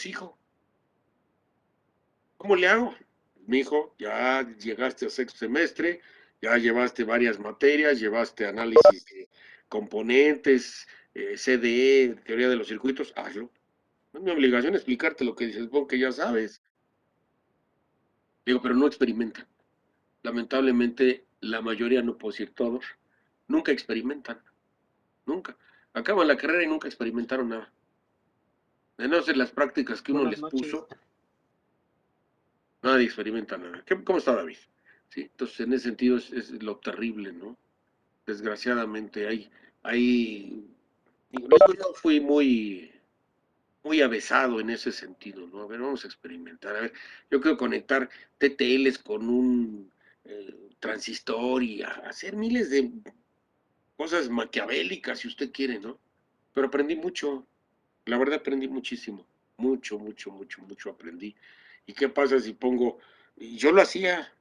exijo. ¿Cómo le hago? Mijo, ya llegaste a sexto semestre, ya llevaste varias materias, llevaste análisis de componentes, CDE, teoría de los circuitos, hazlo. No es mi obligación explicarte lo que dices, porque ya sabes. Digo, pero no experimentan. Lamentablemente, la mayoría, no puedo decir todos, nunca experimentan, nunca. Acaban la carrera y nunca experimentaron nada. De no ser las prácticas que uno Buenas les noches. puso, nadie experimenta nada. ¿Cómo está David? Sí, entonces en ese sentido es lo terrible, ¿no? Desgraciadamente yo fui muy avesado en ese sentido, ¿no? A ver, vamos a experimentar. A ver, yo quiero conectar TTLs con un transistor y hacer miles de cosas maquiavélicas, si usted quiere, ¿no? Pero aprendí mucho, la verdad aprendí muchísimo, mucho, mucho, mucho, mucho aprendí. ¿Y qué pasa si pongo, y yo lo hacía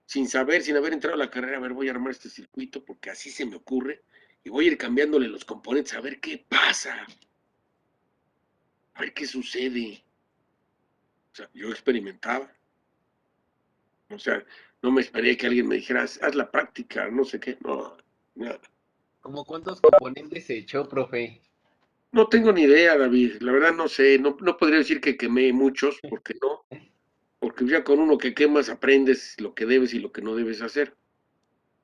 sin saber, sin haber entrado a la carrera, a ver, voy a armar este circuito porque así se me ocurre y voy a ir cambiándole los componentes a ver qué pasa, a ver qué sucede. O sea, yo experimentaba, o sea, no me esperé que alguien me dijera, haz la práctica, no sé qué, no, nada. ¿Cómo cuántos componentes se echó, profe? No tengo ni idea, David, la verdad no sé, no podría decir que quemé muchos, porque no, porque ya con uno que quemas aprendes lo que debes y lo que no debes hacer.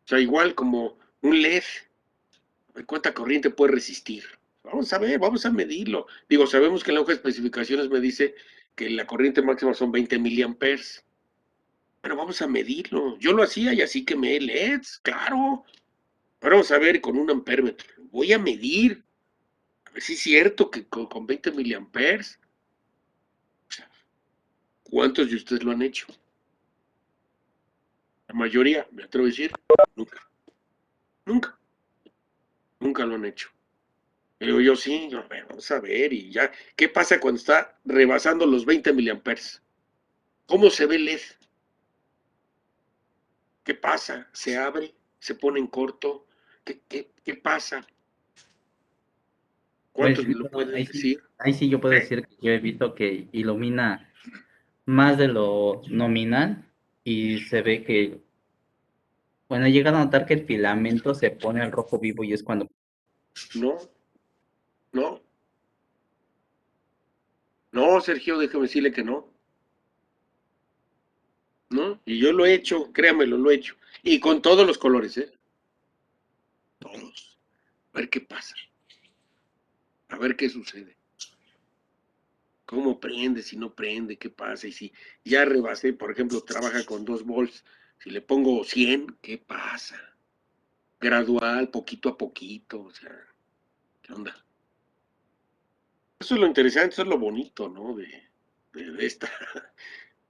O sea, igual como un LED, ¿cuánta corriente puede resistir? Vamos a ver, vamos a medirlo. Digo, sabemos que en la hoja de especificaciones me dice que la corriente máxima son 20 miliamperes, pero vamos a medirlo. Yo lo hacía y así quemé LEDs, claro. Pero vamos a ver con un ampéretro. Voy a medir, a ver si es cierto que con 20 miliamperes. O sea, ¿cuántos de ustedes lo han hecho? La mayoría, me atrevo a decir, nunca, nunca, nunca lo han hecho. Pero yo sí, a ver, vamos a ver, y ya. ¿Qué pasa cuando está rebasando los 20 miliamperes? ¿Cómo se ve el LED? ¿Qué pasa? ¿Se abre? ¿Se pone en corto? ¿Qué pasa? Pues ¿Cuántos me lo bueno, pueden decir? ahí sí yo puedo ¿Eh? decir que yo he visto que ilumina más de lo nominal y se ve que, bueno, llega a notar que el filamento se pone al rojo vivo y es cuando, No, no, no, Sergio, déjeme decirle que no, ¿no? Y yo lo he hecho, créamelo, lo he hecho. Y con todos los colores, ¿eh? Todos. A ver qué pasa, a ver qué sucede. ¿Cómo prende? Si no prende, ¿qué pasa? Y si ya rebasé, por ejemplo, trabaja con 2 volts, si le pongo 100, ¿qué pasa? Gradual, poquito a poquito, o sea, ¿qué onda? Eso es lo interesante, eso es lo bonito, ¿no? De esta,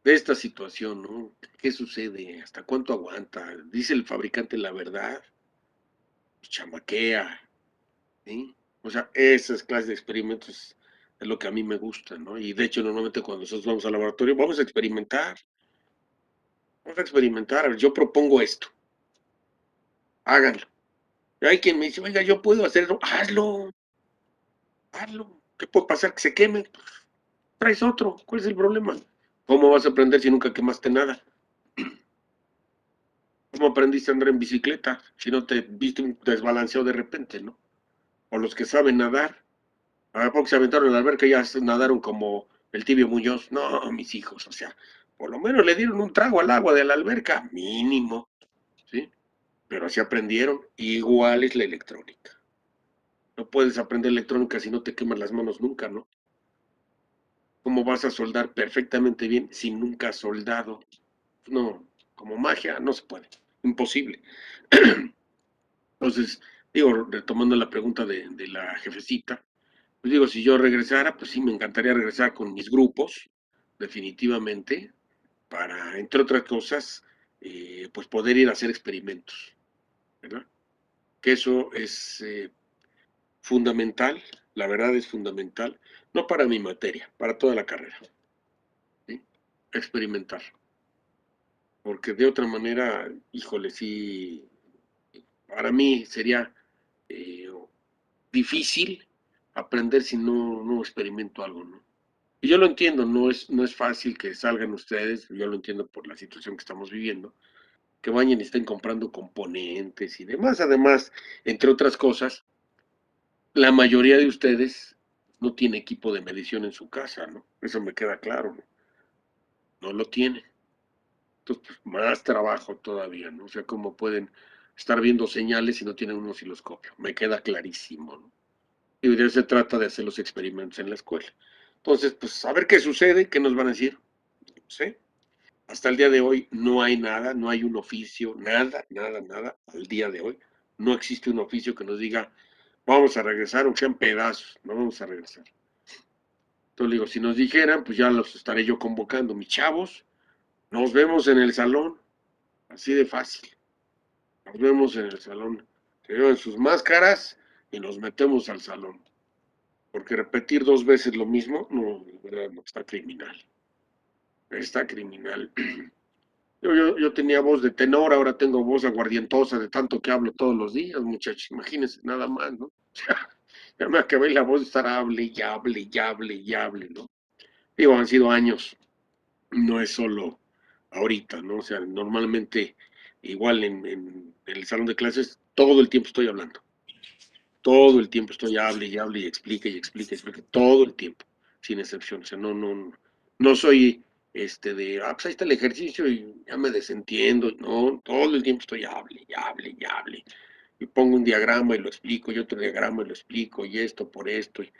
de esta situación, ¿no? ¿Qué sucede? ¿Hasta cuánto aguanta? ¿Dice el fabricante la verdad? Chamaquea, ¿sí? O sea, esas clases de experimentos es lo que a mí me gusta, ¿no? Y de hecho, normalmente cuando nosotros vamos al laboratorio, vamos a experimentar, a ver, yo propongo esto, háganlo. Y hay quien me dice, oiga, yo puedo hacerlo, hazlo, hazlo. ¿Qué puede pasar? Que se queme, traes otro, ¿cuál es el problema? ¿Cómo vas a aprender si nunca quemaste nada? ¿Cómo aprendiste a andar en bicicleta si no te viste un desbalanceado de repente, no? O los que saben nadar, ¿a poco se aventaron en la alberca y ya nadaron como el Tibio Muñoz? No, mis hijos, o sea, por lo menos le dieron un trago al agua de la alberca, mínimo, ¿sí? Pero así aprendieron. Igual es la electrónica. No puedes aprender electrónica si no te quemas las manos nunca, ¿no? ¿Cómo vas a soldar perfectamente bien si nunca has soldado? No, como magia, no se puede. Imposible. Entonces, digo, retomando la pregunta de la jefecita, pues digo, si yo regresara, pues sí, me encantaría regresar con mis grupos, definitivamente, para, entre otras cosas, pues poder ir a hacer experimentos, ¿verdad? Que eso es fundamental, la verdad es fundamental, no para mi materia, para toda la carrera, ¿sí? Experimentar, porque de otra manera, híjole, sí, para mí sería eh, difícil aprender si no experimento algo, ¿no? Y yo lo entiendo, no es fácil que salgan ustedes, yo lo entiendo por la situación que estamos viviendo, que vayan y estén comprando componentes y demás. Además, entre otras cosas, la mayoría de ustedes no tiene equipo de medición en su casa, ¿no? Eso me queda claro, ¿no? No lo tiene. Entonces, pues, más trabajo todavía, ¿no? O sea, cómo pueden estar viendo señales si no tienen un osciloscopio. Me queda clarísimo, ¿no? Y de eso se trata de hacer los experimentos en la escuela. Entonces, pues, a ver qué sucede, qué nos van a decir. No sé. Hasta el día de hoy no hay nada, no hay un oficio, nada, nada, nada. Al día de hoy no existe un oficio que nos diga, vamos a regresar, aunque sean pedazos, no vamos a regresar. Entonces digo, si nos dijeran, pues ya los estaré yo convocando. Mis chavos, nos vemos en el salón, así de fácil. Nos vemos en el salón. Se llevan sus máscaras y nos metemos al salón. Porque repetir 2 veces lo mismo, no, de verdad, no, está criminal. Está criminal. Yo tenía voz de tenor, ahora tengo voz aguardientosa de tanto que hablo todos los días, muchachos. Imagínense, nada más, ¿no? Ya me acabé la voz de estar hable y hable y hable y hable, ¿no? Digo, han sido años, no es solo ahorita, ¿no? O sea, normalmente, igual en el salón de clases, todo el tiempo estoy hablando. Todo el tiempo estoy hable y hable y explique y explique, explique, todo el tiempo, sin excepción. O sea, no soy pues ahí está el ejercicio y ya me desentiendo. No, todo el tiempo estoy hable y hable y hable. Y pongo un diagrama y lo explico, y otro diagrama y lo explico, y esto por esto. Y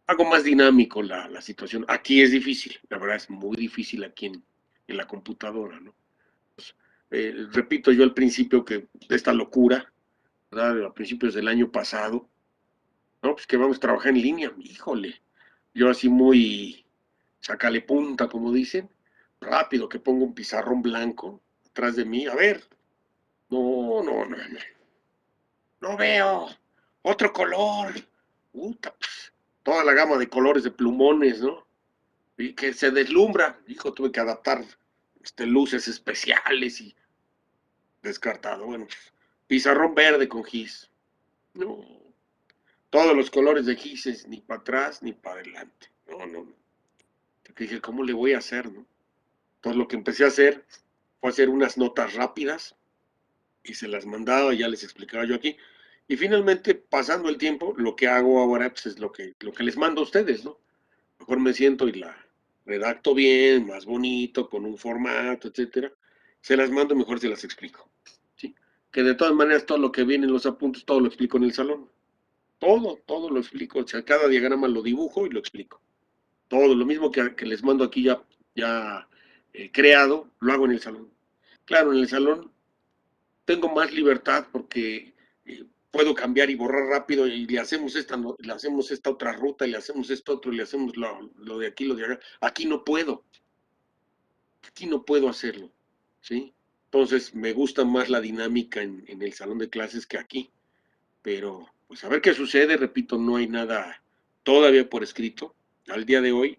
hago más dinámico la situación. Aquí es difícil, la verdad es muy difícil aquí en la computadora, ¿no? Repito yo al principio que esta locura, ¿verdad? A principios del año pasado, no, pues que vamos a trabajar en línea, híjole. Yo así muy sacale punta, como dicen, rápido que pongo un pizarrón blanco atrás de mí. A ver, no, no, no, no, no veo otro color. Puta, pues, toda la gama de colores de plumones, ¿no? Y que se deslumbra. Hijo, tuve que adaptar luces especiales y descartado. Bueno, pues, pizarrón verde con gis. No, todos los colores de gises, ni para atrás ni para adelante. No, no, no. Porque dije, ¿cómo le voy a hacer, no? Entonces lo que empecé a hacer fue hacer unas notas rápidas y se las mandaba, ya les explicaba yo aquí. Y finalmente, pasando el tiempo, lo que hago ahora pues, es lo que les mando a ustedes, ¿no? Mejor me siento y la redacto bien, más bonito, con un formato, etcétera. Se las mando y mejor se las explico. ¿Sí? Que de todas maneras todo lo que viene en los apuntes, todo lo explico en el salón. Todo lo explico. O sea, cada diagrama lo dibujo y lo explico. Todo, lo mismo que les mando aquí ya creado, lo hago en el salón. Claro, en el salón tengo más libertad porque puedo cambiar y borrar rápido y le hacemos le hacemos esta otra ruta, y le hacemos esto otro, y le hacemos lo de aquí, lo de acá. Aquí no puedo hacerlo, ¿sí? Entonces me gusta más la dinámica en el salón de clases que aquí, pero pues a ver qué sucede, repito, no hay nada todavía por escrito. Al día de hoy,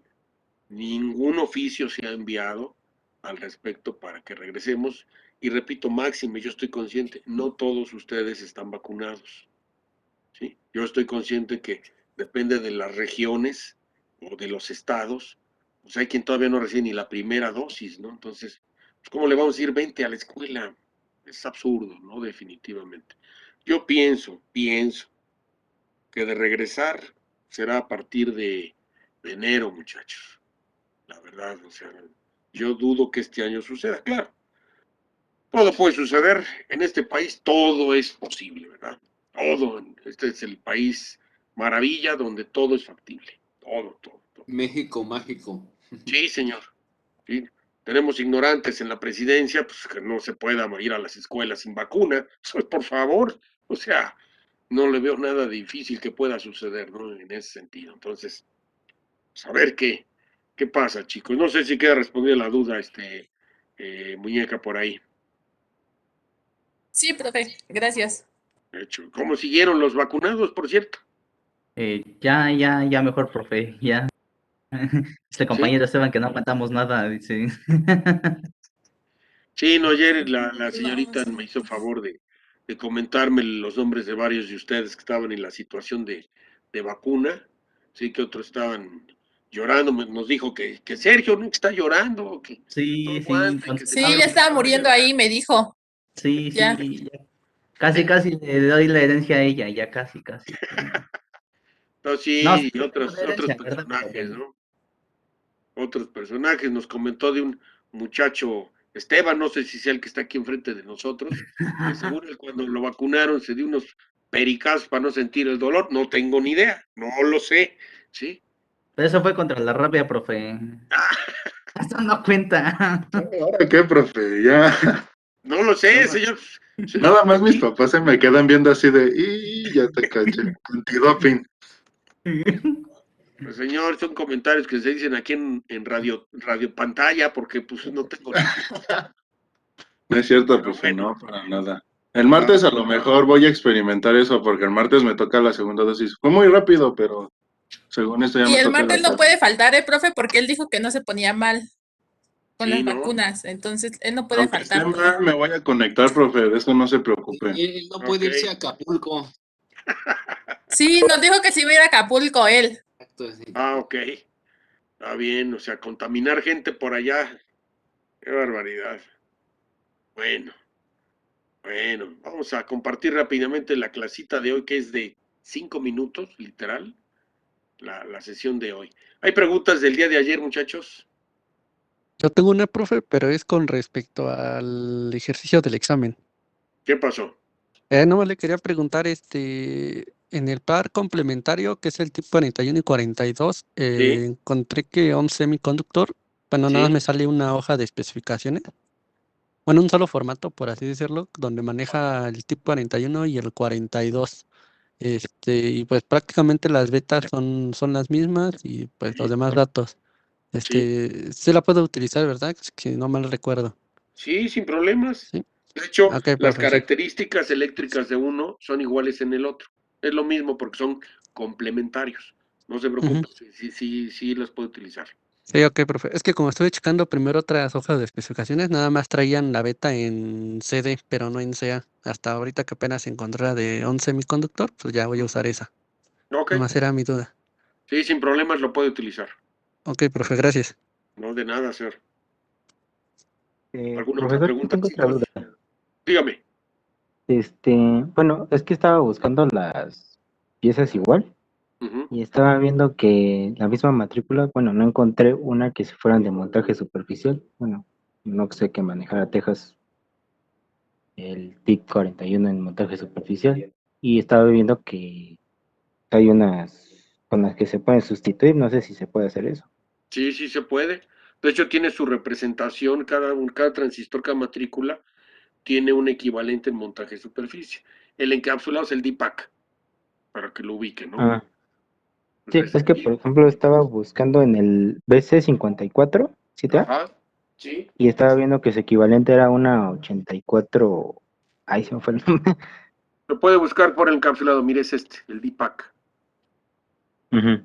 ningún oficio se ha enviado al respecto para que regresemos. Y repito, máxime, yo estoy consciente, no todos ustedes están vacunados. ¿Sí? Yo estoy consciente que depende de las regiones o de los estados, pues hay quien todavía no recibe ni la primera dosis, ¿no? Entonces, pues ¿cómo le vamos a ir 20 a la escuela? Es absurdo, ¿no? Definitivamente. Yo pienso que de regresar será a partir de enero, muchachos. La verdad, o sea, yo dudo que este año suceda. Claro, todo puede suceder. En este país todo es posible, ¿verdad? Todo. Este es el país maravilla donde todo es factible. Todo, todo, todo. México mágico. Sí, señor. Sí. Tenemos ignorantes en la presidencia, pues que no se pueda ir a las escuelas sin vacuna. Eso es por favor. O sea, no le veo nada difícil que pueda suceder, ¿no? En ese sentido. Entonces, pues, a ver qué pasa, chicos. No sé si queda respondida la duda, muñeca por ahí. Sí, profe, gracias. De hecho, ¿cómo siguieron los vacunados, por cierto? Ya mejor, profe, ya. Este Sí, compañero Esteban que no aguantamos nada, dice. sí, no, ayer la señorita Vamos. me hizo favor de comentarme los nombres de varios de ustedes que estaban en la situación de vacuna, sí, que otros estaban llorando, nos dijo que Sergio nunca está llorando, que todo Sí, sí, aguanta, que se Sí, ya estaba muriendo ahí, me dijo. sí, Ya. sí, ya. Casi le doy la herencia a ella, ya casi. No, No, sí, sí, y le tengo la otros herencia, ¿verdad? Pero personajes, bueno. ¿no? Otros personajes, nos comentó de un muchacho, Esteban, no sé si sea el que está aquí enfrente de nosotros, que según él cuando lo vacunaron se dio unos pericazos para no sentir el dolor, no tengo ni idea, no lo sé, ¿sí? Pero eso fue contra la rabia, profe. Eso no cuenta. ¿Ahora qué, profe? Ya. No lo sé, No, señor. Nada más mis papás se me quedan viendo así de, y ya te caché, antidoping. Pues, señor, son comentarios que se dicen aquí en radio pantalla, porque pues no tengo ni idea. No es cierto, Pero profe, bueno, no, para nada. El martes a lo mejor voy a experimentar eso, porque el martes me toca la segunda dosis. Fue muy rápido, pero según esto ya Y me el toca la martes no tercera. puede faltar, profe, porque él dijo que no se ponía mal con sí, las ¿no? vacunas. Entonces, él no puede Aunque esté faltar. mal, me voy a conectar, profe, de eso no se preocupe. Él no Ok. puede irse a Acapulco. Sí, nos dijo que sí iba a ir a Acapulco él. Exacto, sí. Ok. Está bien, o sea, contaminar gente por allá. Qué barbaridad. Bueno, vamos a compartir rápidamente la clasita de hoy, que es de 5 minutos, literal, la sesión de hoy. ¿Hay preguntas del día de ayer, muchachos? Yo tengo una, profe, pero es con respecto al ejercicio del examen. ¿Qué pasó? No le quería preguntar, en el par complementario, que es el tipo 41 y 42, Sí, encontré que un semiconductor, bueno, nada más sí, me sale una hoja de especificaciones, bueno, un solo formato, por así decirlo, donde maneja el tipo 41 y el 42. Y pues prácticamente las betas son las mismas y pues los demás datos. sí, Sí la puedo utilizar, ¿verdad? Si no mal recuerdo. sí, sin problemas. Sí. De hecho, Ok, las profe, sí. características eléctricas de uno son iguales en el otro. Es lo mismo porque son complementarios. No se Ujú. preocupe, sí las puede utilizar. Sí, ok, profe. Es que como estuve checando primero otras hojas de especificaciones, nada más traían la beta en CD, pero no en CA. Hasta ahorita que apenas encontré la de un semiconductor, pues ya voy a usar esa. Ok, Nomás era mi duda. sí, sin problemas lo puede utilizar. Ok, profe, gracias. No de nada, señor. ¿Alguna otra Profesor, yo pregunta, tengo otra chicos? duda. Dígame. Bueno, es que estaba buscando las piezas igual Ujú. y estaba viendo que la misma matrícula, bueno, no encontré una que se fueran de montaje superficial. Bueno, no sé que manejara Texas el TIC 41 en montaje superficial. Y estaba viendo que hay unas con las que se pueden sustituir, no sé si se puede hacer eso. Sí, sí se puede. De hecho, tiene su representación, cada transistor, cada matrícula tiene un equivalente en montaje de superficie. El encapsulado es el DPAC, para que lo ubiquen, ¿no? Ah, sí, Entonces, es que por ejemplo estaba buscando en el BC54, ¿sí te da? ajá, sí. Y estaba viendo que su equivalente era una 84. Ahí se me fue el nombre. Lo puede buscar por el encapsulado, mire, es este, el DPAC. Ujú.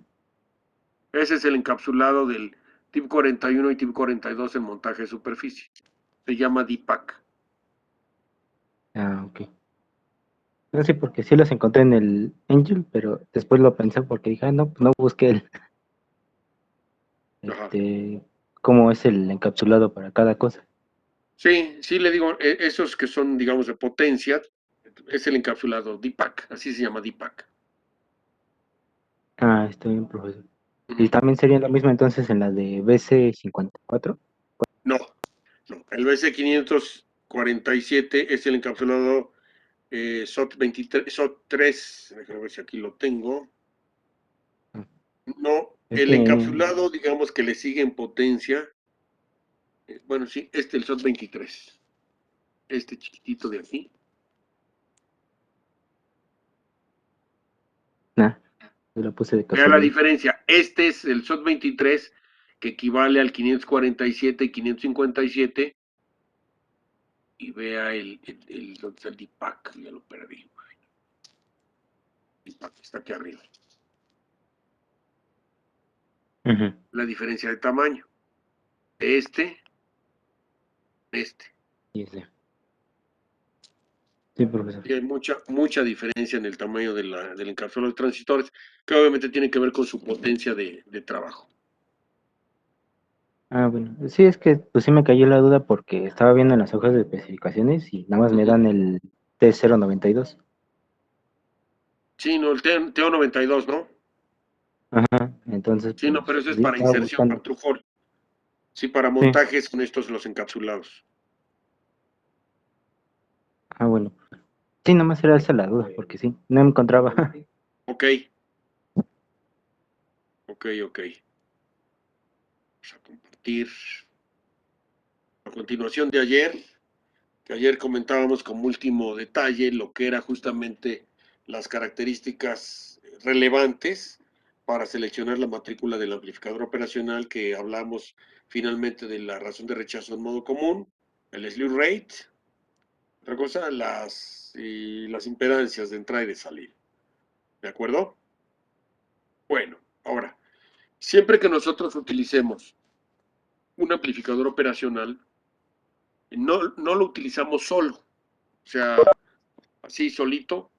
Ese es el encapsulado del TIP 41 y TIP 42 en montaje de superficie. Se llama DPAC. Ah, ok. No sé, porque sí los encontré en el Angel, pero después lo pensé porque dije, no, pues no busqué Ajá. este, cómo es el encapsulado para cada cosa. Sí, sí, le digo, esos que son, digamos, de potencia, es el encapsulado DPAC, así se llama DPAC. Ah, estoy bien, profesor. Y Ujú. también sería lo mismo entonces en la de BC54. No, no. El BC547 es el encapsulado SOT 23, SOT 3. Déjame ver si aquí lo tengo. Ah, No, es el que, encapsulado, digamos que le sigue en potencia. Bueno, sí, el SOT 23. Este chiquitito de aquí. nah, yo lo puse de Vea la casualidad. diferencia. Este es el SOT 23, que equivale al 547 y 557. Y vea ¿dónde está el DPAC? Ya lo perdí. DPAC está aquí arriba. Ujú. La diferencia de tamaño. Este. Y ese. Sí, profesor. Y hay mucha diferencia en el tamaño del encapsulado de transistores, que obviamente tiene que ver con su potencia de trabajo. Ah, bueno. Sí, es que pues sí me cayó la duda porque estaba viendo en las hojas de especificaciones y nada más me dan el T092. Sí, no, el TO92, ¿no? Ajá, entonces Sí, no, pues pero eso es sí para estaba inserción, para buscando. trujol. Sí, para Sí. montajes son estos los encapsulados. Ah, bueno. Sí, nada más era esa la duda porque sí, no encontraba. Ok, ok. Vamos a compartir. A continuación de ayer, que ayer comentábamos como último detalle lo que era justamente las características relevantes para seleccionar la matrícula del amplificador operacional, que hablamos finalmente de la razón de rechazo en modo común, el slew rate, otra cosa, las impedancias de entrada y de salida. ¿De acuerdo? Bueno, ahora, siempre que nosotros utilicemos un amplificador operacional, no lo utilizamos solo, o sea, así solito,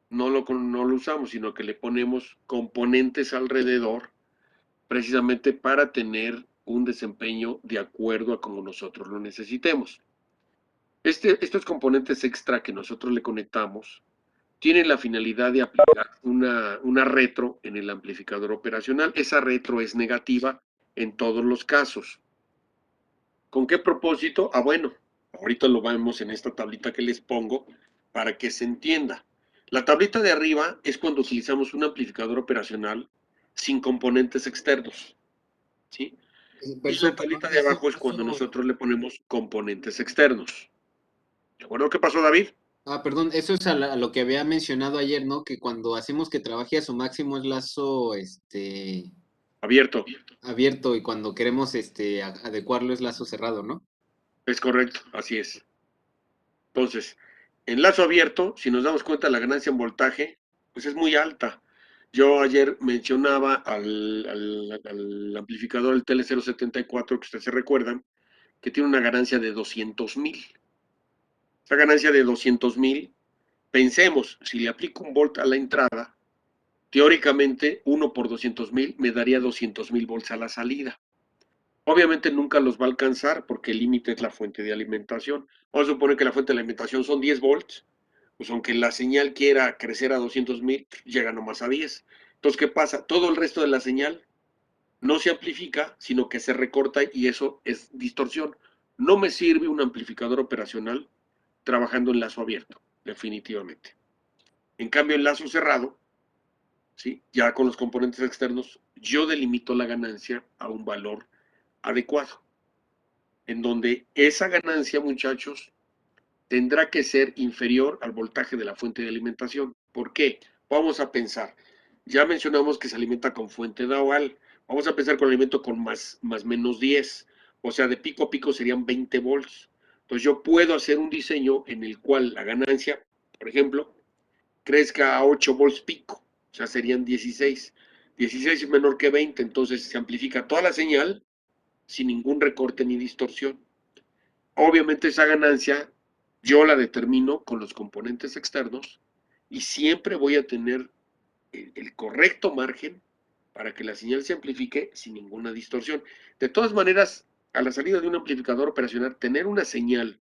no lo usamos, sino que le ponemos componentes alrededor precisamente para tener un desempeño de acuerdo a como nosotros lo necesitemos. Estos componentes extra que nosotros le conectamos tienen la finalidad de aplicar una retro en el amplificador operacional. Esa retro es negativa en todos los casos. ¿Con qué propósito? Ah, bueno, ahorita lo vemos en esta tablita que les pongo para que se entienda. La tablita de arriba es cuando utilizamos un amplificador operacional sin componentes externos, ¿sí? Y la Perdón, tablita de abajo es cuando nosotros le ponemos componentes externos. ¿De acuerdo? ¿Qué pasó, David? perdón, eso es a lo que había mencionado ayer, ¿no? Que cuando hacemos que trabaje a su máximo es lazo, Abierto. abierto y cuando queremos, adecuarlo es lazo cerrado, ¿no? Es correcto, así es. Entonces, en lazo abierto, si nos damos cuenta, la ganancia en voltaje, pues es muy alta. Yo ayer mencionaba al amplificador, el TL074, que ustedes se recuerdan, que tiene una ganancia de 200,000. Esa ganancia de 200,000, pensemos, si le aplico un volt a la entrada, teóricamente 1 por 200,000 me daría 200,000 volts a la salida. Obviamente nunca los va a alcanzar porque el límite es la fuente de alimentación. Vamos a suponer que la fuente de alimentación son 10 volts, pues aunque la señal quiera crecer a 200,000, llega nomás a 10. Entonces, ¿qué pasa? Todo el resto de la señal no se amplifica, sino que se recorta y eso es distorsión. No me sirve un amplificador operacional trabajando en lazo abierto, definitivamente. En cambio, en lazo cerrado, ¿sí? Ya con los componentes externos, yo delimito la ganancia a un valor adecuado, en donde esa ganancia, muchachos, tendrá que ser inferior al voltaje de la fuente de alimentación. ¿Por qué? Vamos a pensar. Ya mencionamos que se alimenta con fuente Dawal. Vamos a pensar con alimento con más menos 10. O sea, de pico a pico serían 20 volts. Entonces yo puedo hacer un diseño en el cual la ganancia, por ejemplo, crezca a 8 volts pico. O sea, serían 16. 16 es menor que 20, entonces se amplifica toda la señal sin ningún recorte ni distorsión. Obviamente esa ganancia yo la determino con los componentes externos y siempre voy a tener el correcto margen para que la señal se amplifique sin ninguna distorsión. De todas maneras, a la salida de un amplificador operacional, tener una señal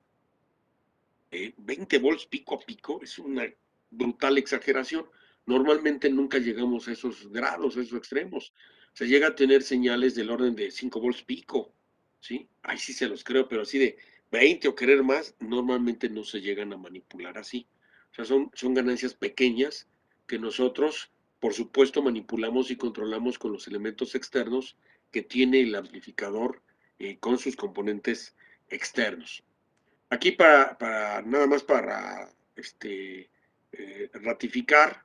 20 volts pico a pico es una brutal exageración. Normalmente nunca llegamos a esos grados, a esos extremos. Se llega a tener señales del orden de 5 volts pico, ¿sí? Ahí sí se los creo, pero así de 20 o querer más, normalmente no se llegan a manipular así. O sea, son ganancias pequeñas que nosotros, por supuesto, manipulamos y controlamos con los elementos externos que tiene el amplificador con sus componentes externos. Aquí nada más para ratificar,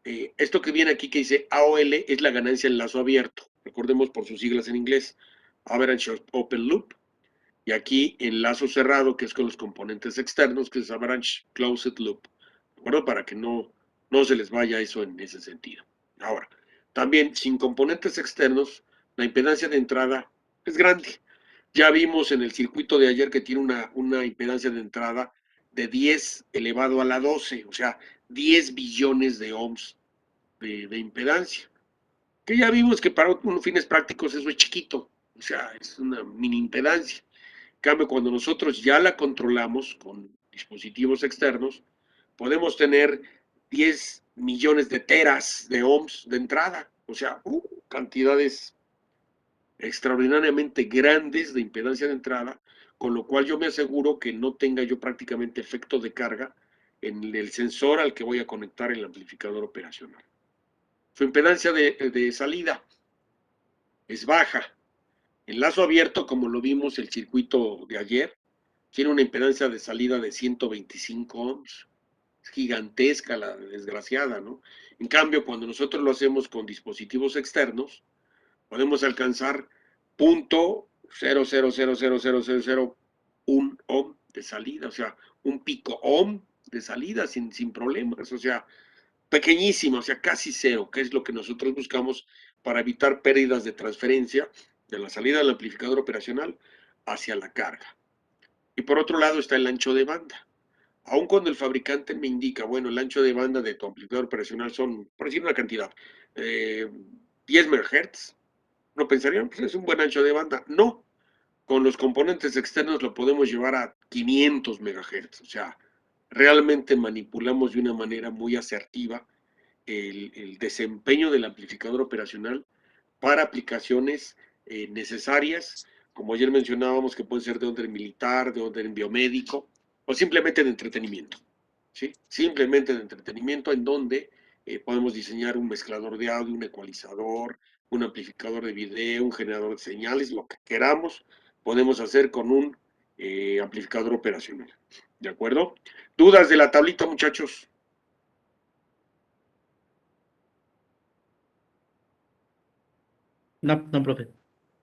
esto que viene aquí que dice AOL es la ganancia en lazo abierto. Recordemos por sus siglas en inglés, Average Open Loop. Y aquí en lazo cerrado, que es con los componentes externos, que es Average Closed Loop. ¿De acuerdo? Para que no se les vaya eso en ese sentido. Ahora, también sin componentes externos, la impedancia de entrada es grande. Ya vimos en el circuito de ayer que tiene una impedancia de entrada de 10 elevado a la 12, o sea, 10 billones de ohms de impedancia. Que ya vimos que para unos fines prácticos eso es chiquito, O sea, es una mini impedancia. En cambio, cuando nosotros ya la controlamos con dispositivos externos, podemos tener 10 millones de teras de ohms de entrada. O sea, cantidades extraordinariamente grandes de impedancia de entrada, con lo cual yo me aseguro que no tenga yo prácticamente efecto de carga en el sensor al que voy a conectar el amplificador operacional. Su impedancia de salida es baja. En lazo abierto, como lo vimos el circuito de ayer, tiene una impedancia de salida de 125 ohms. Es gigantesca la desgraciada, ¿no? En cambio, cuando nosotros lo hacemos con dispositivos externos, podemos alcanzar .0000001 ohm de salida, o sea, un pico ohm de salida sin problemas, o sea, pequeñísimo, o sea, casi cero, que es lo que nosotros buscamos para evitar pérdidas de transferencia de la salida del amplificador operacional hacia la carga. Y por otro lado está el ancho de banda. Aun cuando el fabricante me indica, bueno, el ancho de banda de tu amplificador operacional son, por decir una cantidad, 10 MHz, no pensarían, pues es un buen ancho de banda. No, con los componentes externos lo podemos llevar a 500 MHz, o sea, realmente manipulamos de una manera muy asertiva el desempeño del amplificador operacional para aplicaciones necesarias, como ayer mencionábamos, que pueden ser de orden militar, de orden biomédico, o simplemente de entretenimiento, ¿sí? Simplemente de entretenimiento en donde podemos diseñar un mezclador de audio, un ecualizador, un amplificador de video, un generador de señales, lo que queramos, podemos hacer con un amplificador operacional. ¿De acuerdo? ¿Dudas de la tablita, muchachos? No, no, profe.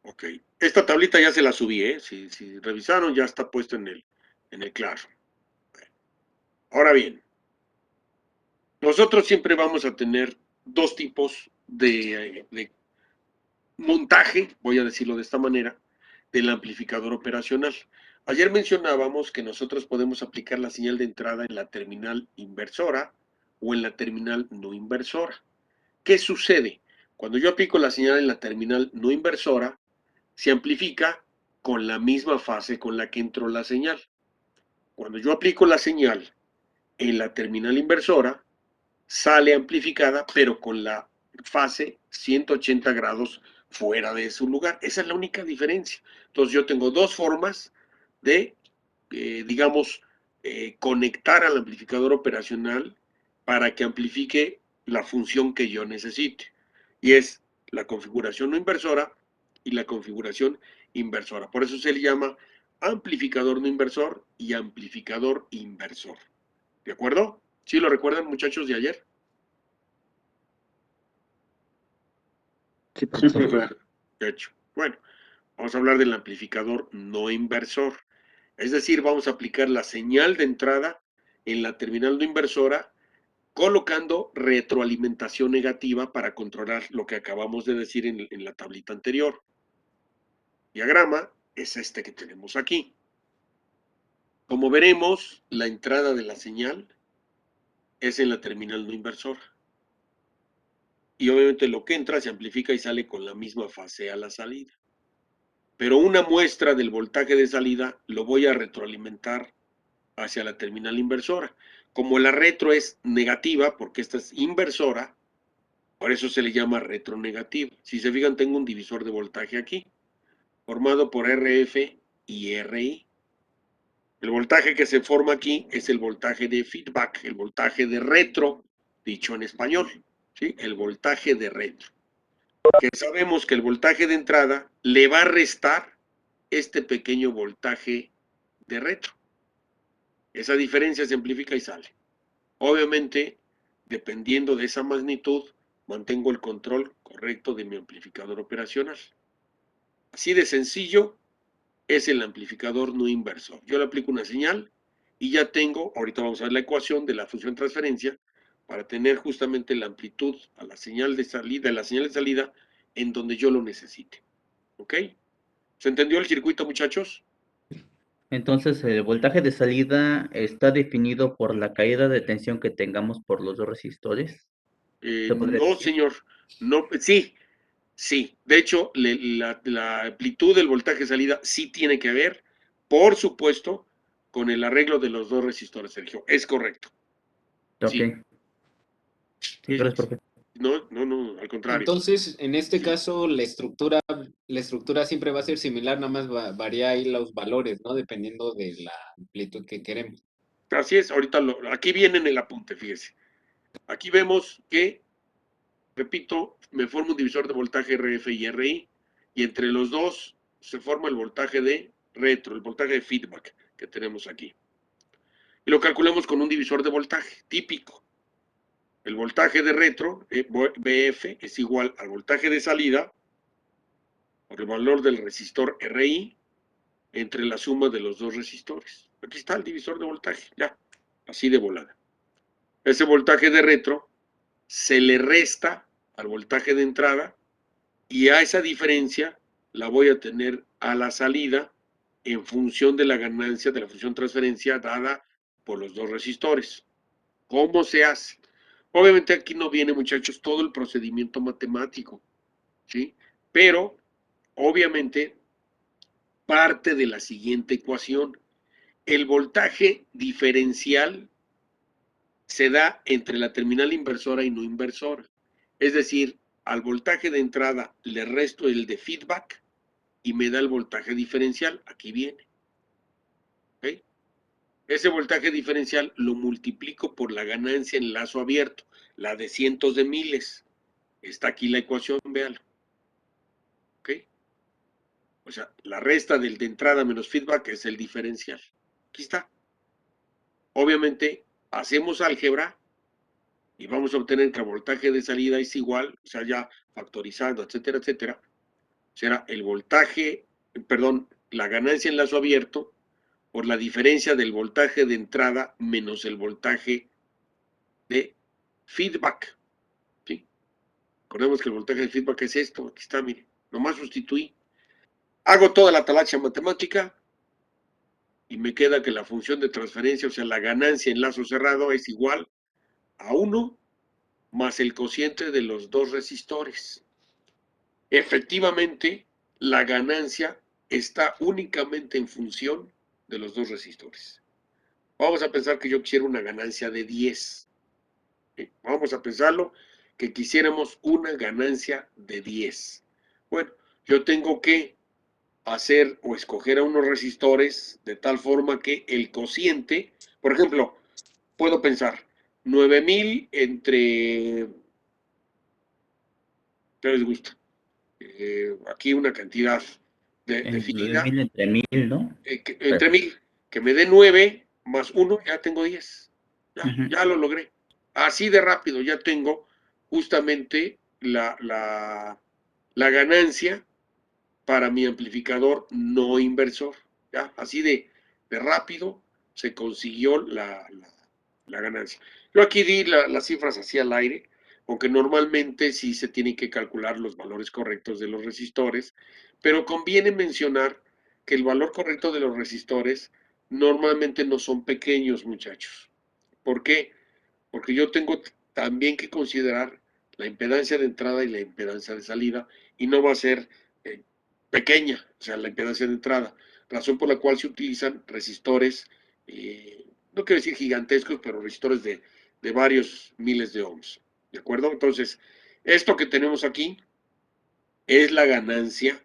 Ok. Esta tablita ya se la subí, ¿eh? Si revisaron, ya está puesto en el claro. Ahora bien, nosotros siempre vamos a tener dos tipos de montaje, voy a decirlo de esta manera, del amplificador operacional. Ayer mencionábamos que nosotros podemos aplicar la señal de entrada en la terminal inversora o en la terminal no inversora. ¿Qué sucede? Cuando yo aplico la señal en la terminal no inversora, se amplifica con la misma fase con la que entró la señal. Cuando yo aplico la señal en la terminal inversora, sale amplificada, pero con la fase 180 grados fuera de su lugar. Esa es la única diferencia. Entonces yo tengo dos formas de, digamos, conectar al amplificador operacional para que amplifique la función que yo necesite. Y es la configuración no inversora y la configuración inversora. Por eso se le llama amplificador no inversor y amplificador inversor. ¿De acuerdo? ¿Sí lo recuerdan, muchachos, de ayer? Sí, Sí, profesor. profe. De hecho. Bueno, vamos a hablar del amplificador no inversor. Es decir, vamos a aplicar la señal de entrada en la terminal no inversora colocando retroalimentación negativa para controlar lo que acabamos de decir en la tablita anterior. Diagrama es este que tenemos aquí. Como veremos, la entrada de la señal es en la terminal no inversora. Y obviamente lo que entra se amplifica y sale con la misma fase a la salida. Pero una muestra del voltaje de salida lo voy a retroalimentar hacia la terminal inversora. Como la retro es negativa, porque esta es inversora, por eso se le llama retronegativo. Si se fijan, tengo un divisor de voltaje aquí, formado por RF y RI. El voltaje que se forma aquí es el voltaje de feedback, el voltaje de retro, dicho en español, ¿sí? El voltaje de retro. Que sabemos que el voltaje de entrada le va a restar este pequeño voltaje de retro. Esa diferencia se amplifica y sale. Obviamente, dependiendo de esa magnitud, mantengo el control correcto de mi amplificador operacional. Así de sencillo es el amplificador no inversor. Yo le aplico una señal y ya tengo, ahorita vamos a ver la ecuación de la función transferencia, para tener justamente la amplitud a la señal de salida, en donde yo lo necesite. ¿Ok? ¿Se entendió el circuito, muchachos? Entonces, el voltaje de salida está definido por la caída de tensión que tengamos por los dos resistores. ¿Se podría No, decir? señor. No, sí. Sí, de hecho, la amplitud del voltaje de salida sí tiene que ver, por supuesto, con el arreglo de los dos resistores, Sergio. Es correcto. Ok. Sí, Sí, sí, gracias, sí. profe. No, al contrario. Entonces, en este Sí. caso, la estructura siempre va a ser similar, nada más varía ahí los valores, ¿no? Dependiendo de la amplitud que queremos. Así es, ahorita aquí viene en el apunte, fíjese. Aquí vemos que, repito, me forma un divisor de voltaje RF y RI, y entre los dos se forma el voltaje de retro, el voltaje de feedback que tenemos aquí. Y lo calculamos con un divisor de voltaje típico. El voltaje de retro, BF, es igual al voltaje de salida por el valor del resistor RI entre la suma de los dos resistores. Aquí está el divisor de voltaje, ya, así de volada. Ese voltaje de retro se le resta al voltaje de entrada y a esa diferencia la voy a tener a la salida en función de la ganancia de la función transferencia dada por los dos resistores. ¿Cómo se hace? Obviamente aquí no viene, muchachos, todo el procedimiento matemático, ¿sí? Pero, obviamente, parte de la siguiente ecuación. El voltaje diferencial se da entre la terminal inversora y no inversora. Es decir, al voltaje de entrada le resto el de feedback y me da el voltaje diferencial. Aquí viene. ¿Okay? Ese voltaje diferencial lo multiplico por la ganancia en lazo abierto, la de cientos de miles. Está aquí la ecuación, véalo. ¿Ok? O sea, la resta del de entrada menos feedback es el diferencial. Aquí está. Obviamente, hacemos álgebra y vamos a obtener que el voltaje de salida es igual, o sea, ya factorizando, etcétera, etcétera. Será el voltaje, perdón, la ganancia en lazo abierto por la diferencia del voltaje de entrada menos el voltaje de feedback. ¿Sí? Recordemos que el voltaje de feedback es esto, aquí está, mire, nomás sustituí. Hago toda la talacha matemática y me queda que la función de transferencia, o sea, la ganancia en lazo cerrado es igual a 1 más el cociente de los dos resistores. Efectivamente, la ganancia está únicamente en función de los dos resistores. Vamos a pensar que yo quisiera una ganancia de 10. Vamos a pensarlo, que quisiéramos una ganancia de 10. Bueno, yo tengo que hacer o escoger a unos resistores de tal forma que el cociente, por ejemplo, puedo pensar 9000 entre, ¿qué les gusta? Aquí una cantidad definida, 9,000 entre 1,000, ¿no? entre 1000, que me dé 9 más 1, ya tengo 10. Ujú. Ya lo logré. Así de rápido ya tengo justamente la ganancia para mi amplificador no inversor. ¿Ya? Así de rápido se consiguió la ganancia. Yo aquí di las cifras así al aire, aunque normalmente sí se tienen que calcular los valores correctos de los resistores, pero conviene mencionar que el valor correcto de los resistores normalmente no son pequeños, muchachos. ¿Por qué? Porque yo tengo también que considerar la impedancia de entrada y la impedancia de salida, y no va a ser eh, pequeña, o sea, la impedancia de entrada, razón por la cual se utilizan resistores, no quiero decir gigantescos, pero resistores de varios miles de ohms, ¿de acuerdo? Entonces, esto que tenemos aquí es la ganancia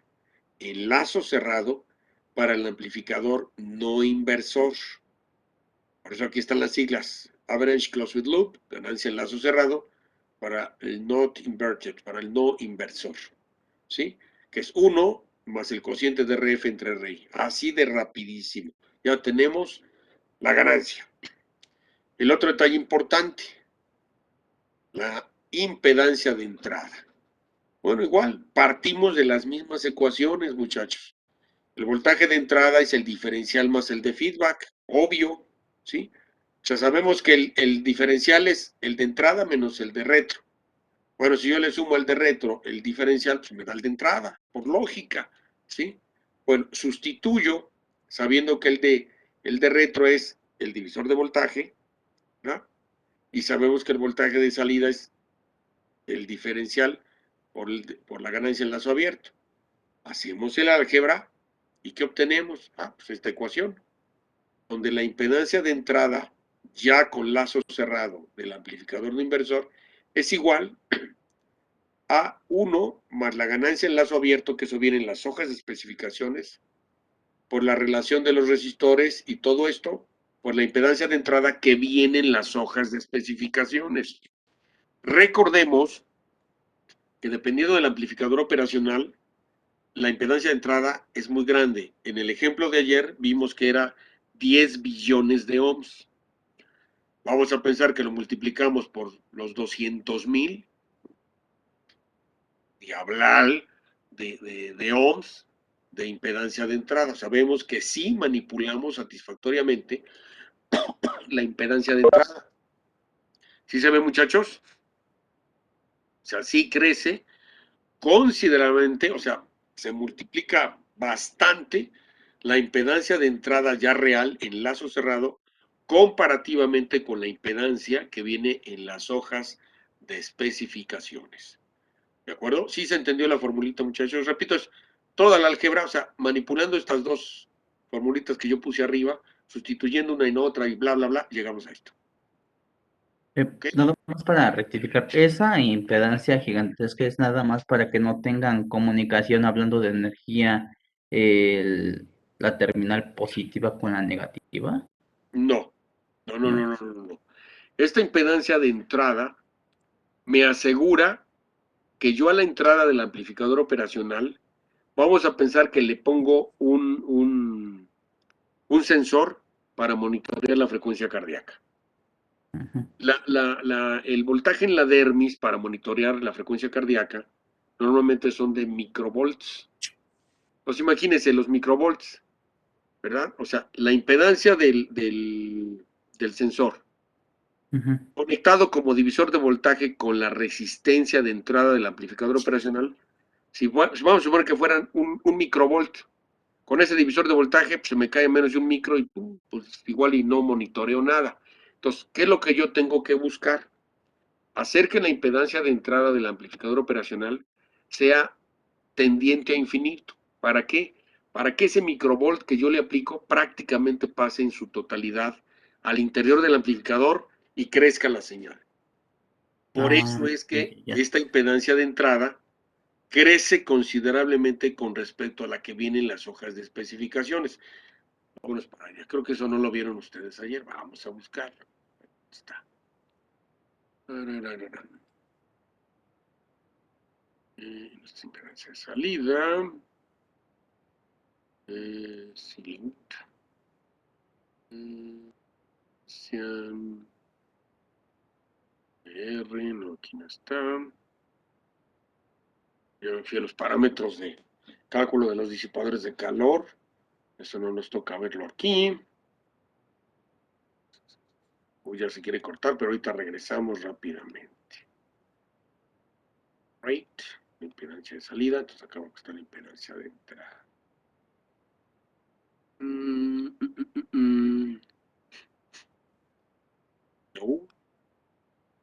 en lazo cerrado para el amplificador no inversor. Por eso aquí están las siglas. Average Closed Loop, ganancia en lazo cerrado, para el not inverted, para el no inversor. ¿Sí? Que es 1 más el cociente de RF entre RI. Así de rapidísimo. Ya tenemos la ganancia. El otro detalle importante, la impedancia de entrada. Bueno, igual, partimos de las mismas ecuaciones, muchachos. El voltaje de entrada es el diferencial más el de feedback, obvio, ¿sí? O sea, sabemos que el diferencial es el de entrada menos el de retro. Bueno, si yo le sumo el de retro, el diferencial, pues me da el de entrada, por lógica, ¿sí? Bueno, sustituyo, sabiendo que el de retro es el divisor de voltaje, ¿no? Y sabemos que el voltaje de salida es el diferencial por la ganancia en lazo abierto. Hacemos el álgebra y ¿qué obtenemos? Pues esta ecuación, donde la impedancia de entrada ya con lazo cerrado del amplificador de inversor es igual a 1 más la ganancia en lazo abierto, que eso viene en las hojas de especificaciones, por la relación de los resistores y todo esto, por la impedancia de entrada que viene en las hojas de especificaciones. Recordemos que dependiendo del amplificador operacional, la impedancia de entrada es muy grande. En el ejemplo de ayer vimos que era 10 billones de ohms. Vamos a pensar que lo multiplicamos por los 200,000 diablal de ohms de impedancia de entrada. Sabemos que sí manipulamos satisfactoriamente la impedancia de entrada. ¿Sí se ve, muchachos? O sea, sí crece considerablemente, o sea, se multiplica bastante la impedancia de entrada ya real en lazo cerrado comparativamente con la impedancia que viene en las hojas de especificaciones. ¿De acuerdo? Sí se entendió la formulita, muchachos. Repito, es toda la álgebra, o sea, manipulando estas dos formulitas que yo puse arriba, sustituyendo una en otra y bla, bla, bla, llegamos a esto. Nada más para rectificar, esa impedancia gigantesca es nada más para que no tengan comunicación hablando de energía la terminal positiva con la negativa. No. Esta impedancia de entrada me asegura que yo a la entrada del amplificador operacional, vamos a pensar que le pongo un sensor para monitorear la frecuencia cardíaca. El voltaje en la dermis para monitorear la frecuencia cardíaca normalmente son de microvolts. Pues imagínense los microvolts, ¿verdad? O sea, la impedancia del sensor conectado como divisor de voltaje con la resistencia de entrada del amplificador operacional. Si vamos a suponer que fueran un microvolt, con ese divisor de voltaje pues, se me cae menos de un micro y pues igual y no monitoreo nada. Entonces, ¿qué es lo que yo tengo que buscar? Hacer que la impedancia de entrada del amplificador operacional sea tendiente a infinito. ¿Para qué? Para que ese microvolt que yo le aplico prácticamente pase en su totalidad al interior del amplificador y crezca la señal. Por eso es que esta impedancia de entrada crece considerablemente con respecto a la que viene en las hojas de especificaciones. Vámonos para allá. Creo que eso no lo vieron ustedes ayer. Vamos a buscarlo. Está. Nuestra impedancia de salida. Silent. R, no, aquí no está. Yo me fui a los parámetros de cálculo de los disipadores de calor. Eso no nos toca verlo aquí. Uy, ya se quiere cortar, pero ahorita regresamos rápidamente. Right. La impedancia de salida. Entonces acá abajo está la impedancia de entrada. No.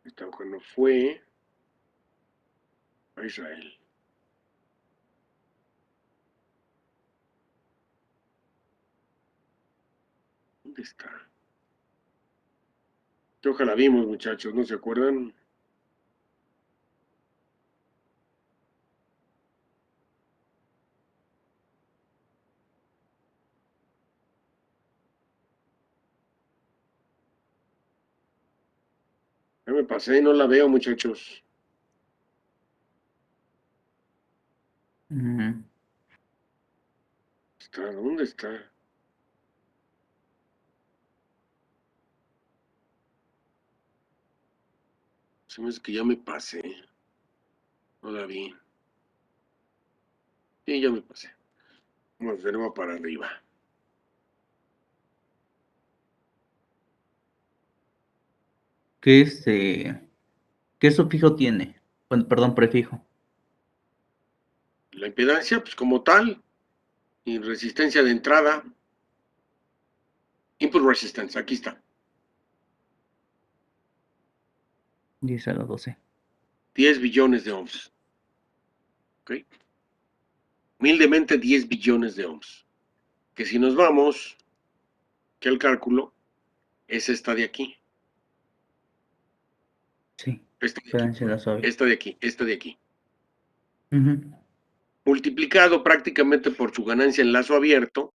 Esta hoja no fue a Israel. ¿Dónde está? ¿Qué hoja la vimos, muchachos? ¿No se acuerdan? Ya me pasé y no la veo, muchachos. ¿Dónde está? Se me hace que ya me pasé. No la vi. Sí, ya me pasé. Vamos de nuevo para arriba. ¿Qué sufijo tiene? Bueno, perdón, prefijo. La impedancia, pues como tal, y resistencia de entrada. Input resistance, aquí está. 10 a la 12. 10 billones de ohms. ¿Ok? Humildemente 10 billones de ohms. Que si nos vamos, que el cálculo es esta de aquí. Sí, Esta de impedancia aquí. lazo abierto. Esta de aquí. Esta de aquí. Ujú. Multiplicado prácticamente por su ganancia en lazo abierto.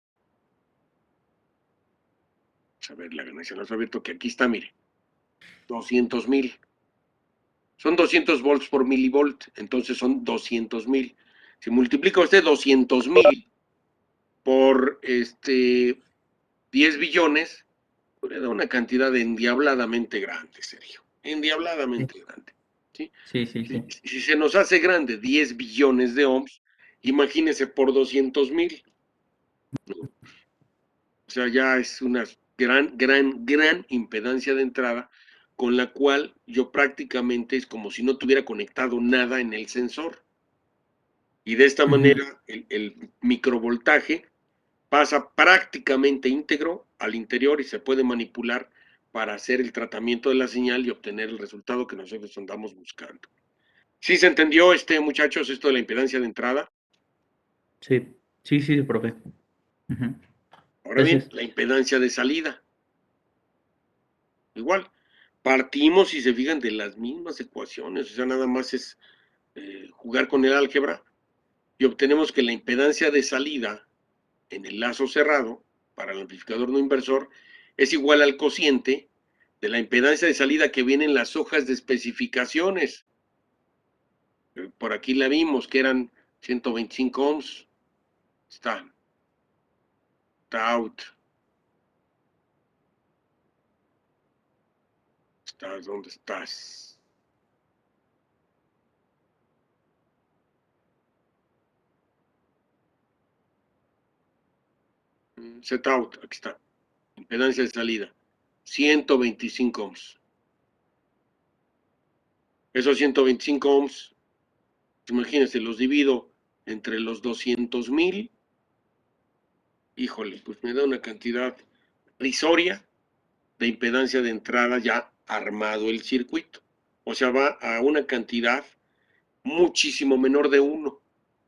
A ver, la ganancia en lazo abierto, que aquí está, mire. 200,000. Son 200 volts por milivolt, entonces son 200,000. Si multiplica usted 200,000 por 10 billones, pues le da una cantidad endiabladamente grande, Sergio. Endiabladamente grande. ¿Sí? Sí, sí, sí. Si se nos hace grande 10 billones de ohms, imagínese por 200,000. O sea, ya es una gran impedancia de entrada con la cual yo prácticamente es como si no tuviera conectado nada en el sensor. Y de esta Ujú. manera el microvoltaje pasa prácticamente íntegro al interior y se puede manipular para hacer el tratamiento de la señal y obtener el resultado que nosotros andamos buscando. ¿Sí se entendió, muchachos, esto de la impedancia de entrada? Sí, sí, sí, profe. Ujú. Ahora bien, Gracias. la impedancia de salida. Igual, partimos, si se fijan, de las mismas ecuaciones, o sea, nada más es jugar con el álgebra y obtenemos que la impedancia de salida en el lazo cerrado para el amplificador no inversor es igual al cociente de la impedancia de salida que viene en las hojas de especificaciones. Por aquí la vimos, que eran 125 ohms. Está out. ¿Dónde estás? Set out, aquí está. Impedancia de salida. 125 ohms. Esos 125 ohms, imagínense, los divido entre los 200,000. Híjole, pues me da una cantidad risoria de impedancia de entrada ya armado el circuito. O sea, va a una cantidad muchísimo menor de 1. O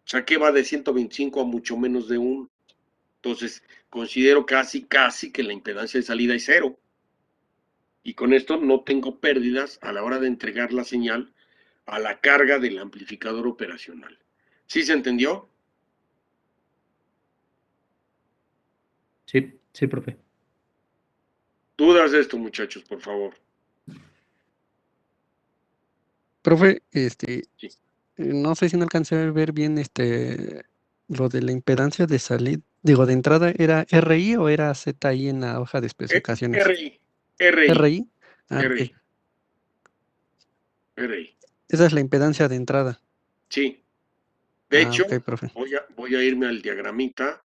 sea, que va de 125 a mucho menos de 1. Entonces, considero casi que la impedancia de salida es 0. Y con esto no tengo pérdidas a la hora de entregar la señal a la carga del amplificador operacional. ¿Sí se entendió? Sí, sí, profe. Dudas de esto, muchachos, por favor. Profe, Sí. no sé si no alcancé a ver bien lo de la impedancia de salida, digo, de entrada, ¿era RI o era ZI en la hoja de especificaciones? RI. RI. RI. Ah, ok. RI. RI. Esa es la impedancia de entrada. Sí. De Ah, hecho, ok, profe. voy a irme al diagramita.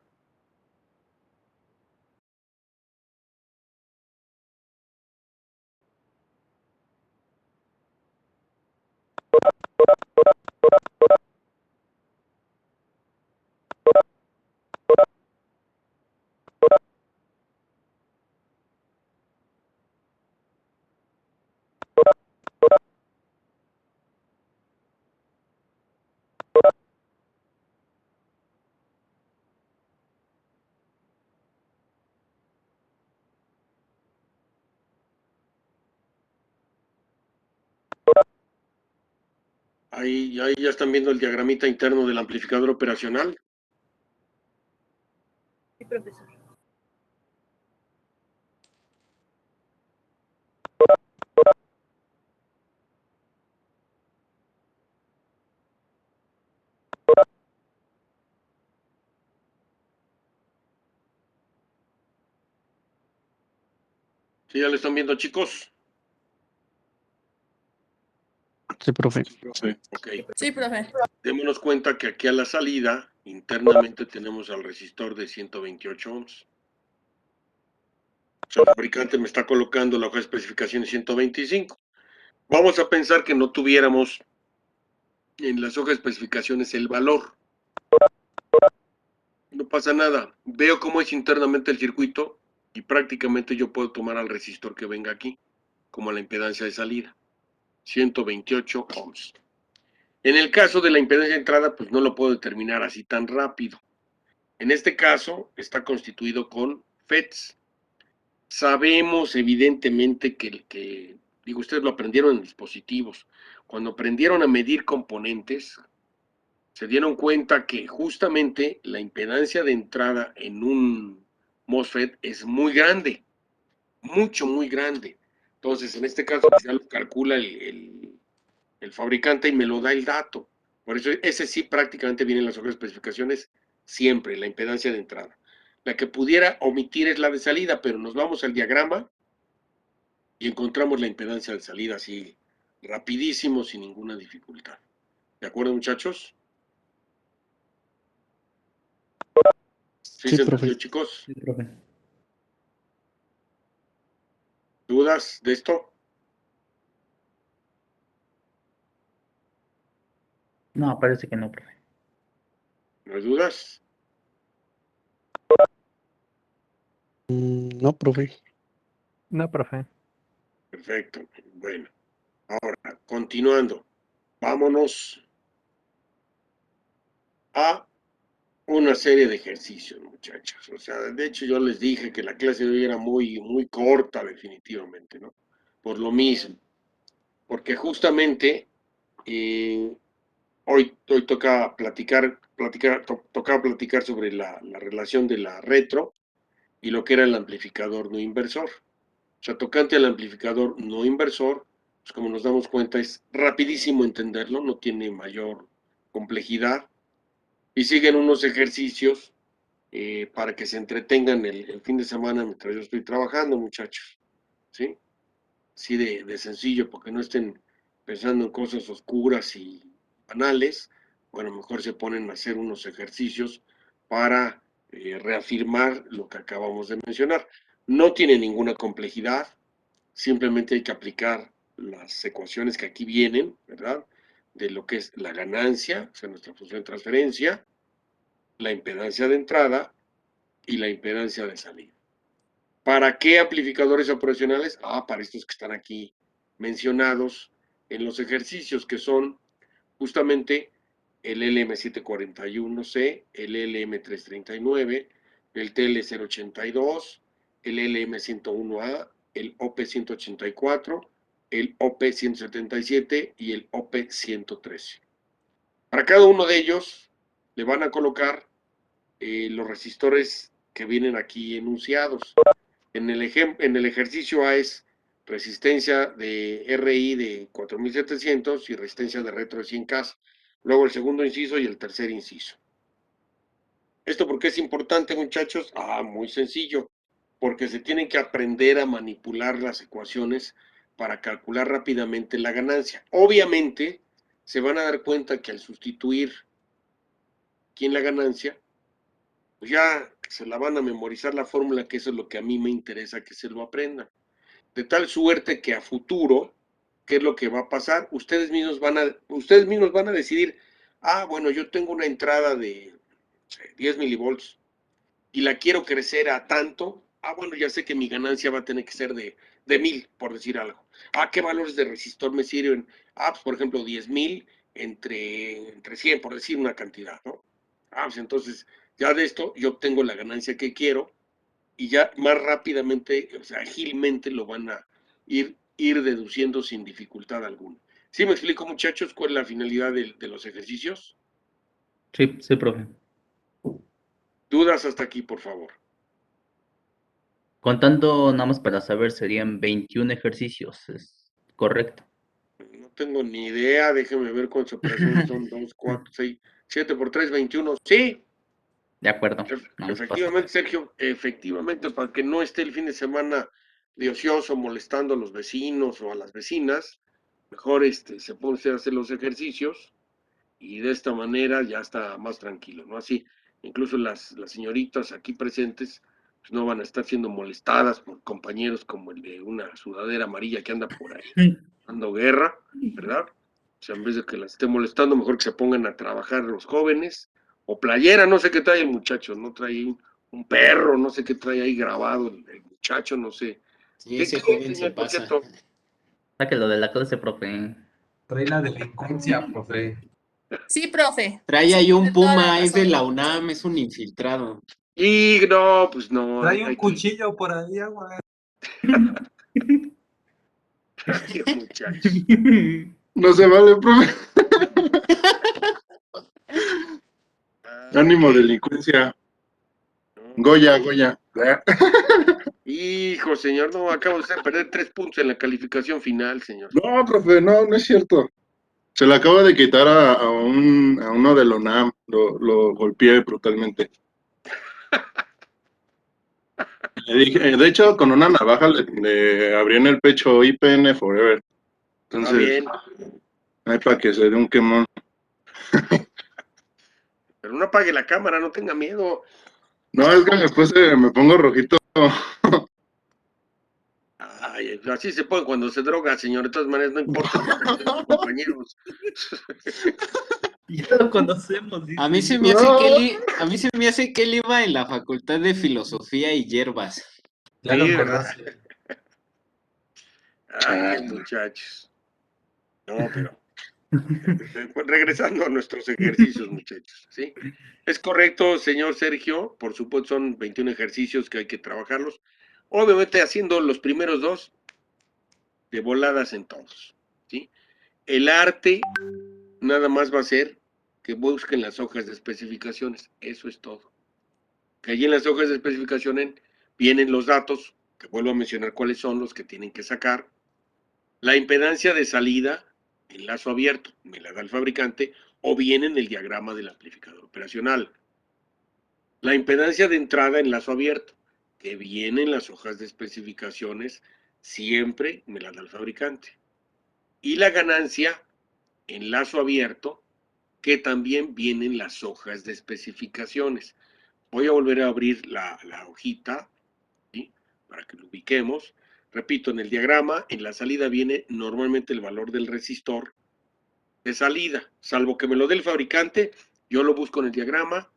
Ahí ya están viendo el diagramita interno del amplificador operacional. Sí, profesor. ¿Sí ya lo están viendo, chicos? Sí, profe. Sí. Ok. Sí, profe. Démonos cuenta que aquí a la salida, internamente tenemos al resistor de 128 ohms. O sea, el fabricante me está colocando la hoja de especificaciones 125. Vamos a pensar que no tuviéramos en las hojas de especificaciones el valor. No pasa nada. Veo cómo es internamente el circuito y prácticamente yo puedo tomar al resistor que venga aquí, como la impedancia de salida. 128 ohms. En el caso de la impedancia de entrada, pues no lo puedo determinar así tan rápido. En este caso, está constituido con FETs. Sabemos evidentemente digo, ustedes lo aprendieron en dispositivos. Cuando aprendieron a medir componentes, se dieron cuenta que justamente la impedancia de entrada en un MOSFET es muy grande, mucho, muy grande. Entonces, en este caso, ya lo calcula el fabricante y me lo da el dato. Por eso, ese sí prácticamente viene en las hojas de especificaciones siempre, la impedancia de entrada. La que pudiera omitir es la de salida, pero nos vamos al diagrama y encontramos la impedancia de salida así rapidísimo, sin ninguna dificultad. ¿De acuerdo, muchachos? ¿Sí, Sí, se profe. entendió, chicos? Sí, profe. ¿Dudas de esto? No, parece que no, profe. ¿No hay dudas? No, profe. No, profe. Perfecto. Bueno, ahora, continuando. Vámonos a una serie de ejercicios, muchachos. O sea, de hecho yo les dije que la clase de hoy era muy, muy corta, definitivamente, ¿no? Por lo mismo. Porque justamente hoy toca tocaba platicar sobre la relación de la retro y lo que era el amplificador no inversor. O sea, tocante al amplificador no inversor, pues como nos damos cuenta es rapidísimo entenderlo, no tiene mayor complejidad y siguen unos ejercicios para que se entretengan el fin de semana mientras yo estoy trabajando, muchachos. ¿Sí? Así de sencillo, porque no estén pensando en cosas oscuras y banales. Bueno, mejor se ponen a hacer unos ejercicios para reafirmar lo que acabamos de mencionar. No tiene ninguna complejidad, simplemente hay que aplicar las ecuaciones que aquí vienen, ¿verdad? De lo que es la ganancia, o sea, nuestra función de transferencia, la impedancia de entrada y la impedancia de salida. ¿Para qué amplificadores operacionales? Para estos que están aquí mencionados en los ejercicios, que son justamente el LM741C, el LM339, el TL082, el LM101A, el OP184, el OP177 y el OP113. Para cada uno de ellos le van a colocar los resistores que vienen aquí enunciados. En el ejercicio A es resistencia de RI de 4700 y resistencia de retro de 100K. Luego el segundo inciso y el tercer inciso. ¿Esto por qué es importante, muchachos? Muy sencillo. Porque se tienen que aprender a manipular las ecuaciones para calcular rápidamente la ganancia. Obviamente, se van a dar cuenta que al sustituir aquí en la ganancia, pues ya se la van a memorizar la fórmula, que eso es lo que a mí me interesa que se lo aprendan. De tal suerte que a futuro, ¿qué es lo que va a pasar? Ustedes mismos van a decidir, bueno, yo tengo una entrada de 10 milivolts y la quiero crecer a tanto. Bueno, ya sé que mi ganancia va a tener que ser de 1000, por decir algo. ¿Qué valores de resistor me sirven? Pues por ejemplo, 10,000 entre 100, por decir una cantidad, ¿no? Pues entonces, ya de esto yo obtengo la ganancia que quiero y ya más rápidamente, o sea, ágilmente lo van a ir deduciendo sin dificultad alguna. ¿Sí me explico, muchachos, cuál es la finalidad de los ejercicios? Sí, sí, profe. ¿Dudas hasta aquí, por favor? Contando nada más para saber, serían 21 ejercicios, ¿es correcto? No tengo ni idea, déjenme ver cuántas operaciones son, 2, 4, 6, 7 por 3, 21. Sí, De acuerdo. Vamos efectivamente, Sergio, efectivamente, para que no esté el fin de semana de ocioso molestando a los vecinos o a las vecinas, mejor se pone usted a hacer los ejercicios y de esta manera ya está más tranquilo, ¿no? Así, incluso las señoritas aquí presentes pues no van a estar siendo molestadas por compañeros como el de una sudadera amarilla que anda por ahí dando guerra, ¿verdad? O sea, en vez de que las esté molestando, mejor que se pongan a trabajar los jóvenes, o playera, no sé qué trae el muchacho, no trae un perro, no sé qué trae ahí grabado el muchacho, no sé. Sí, ¿Qué ese joven se señor, por pasa. cierto? Sáquelo de la clase, profe. Trae la delincuencia, profe. Sí, profe. Trae Sí, ahí un tiene toda la Puma, es de razón. la UNAM, es un infiltrado. Y no, pues no. Trae un hay que- cuchillo por ahí, agua. Ay, muchachos. No se vale, profe. Ánimo, Ok, delincuencia. no. Goya, Goya. Hijo, señor, no, acabo de perder 3 puntos en la calificación final, señor. No, profe, no es cierto. Se le acaba de quitar a uno de la UNAM. Lo golpeé brutalmente. Le dije, de hecho, con una navaja le abrí en el pecho IPN Forever. Está Entonces, bien, ahí para que se dé un quemón. pero no apague la cámara, no tenga miedo. No, es que después me pongo rojito. Ay, así se pone cuando se droga, señor. De todas maneras, no importa lo que hacen sus compañeros. Ya lo conocemos, dice. A mí se me hace que él iba en la Facultad de Filosofía y Hierbas. Ya lo Sí, ¿verdad? conoce. Ay, muchachos. No, pero regresando a nuestros ejercicios, muchachos, ¿sí? Es correcto, señor Sergio. Por supuesto, son 21 ejercicios que hay que trabajarlos. Obviamente, haciendo los primeros 2 de voladas en todos, ¿sí? El arte nada más va a ser que busquen las hojas de especificaciones. Eso es todo. Que allí en las hojas de especificaciones vienen los datos, que vuelvo a mencionar cuáles son los que tienen que sacar. La impedancia de salida en lazo abierto, me la da el fabricante, o bien en el diagrama del amplificador operacional. La impedancia de entrada en lazo abierto, que viene en las hojas de especificaciones, siempre me la da el fabricante. Y la ganancia en lazo abierto, que también viene en las hojas de especificaciones. Voy a volver a abrir la hojita, ¿sí? Para que lo ubiquemos. Repito, en el diagrama, en la salida viene normalmente el valor del resistor de salida, salvo que me lo dé el fabricante, yo lo busco en el diagrama,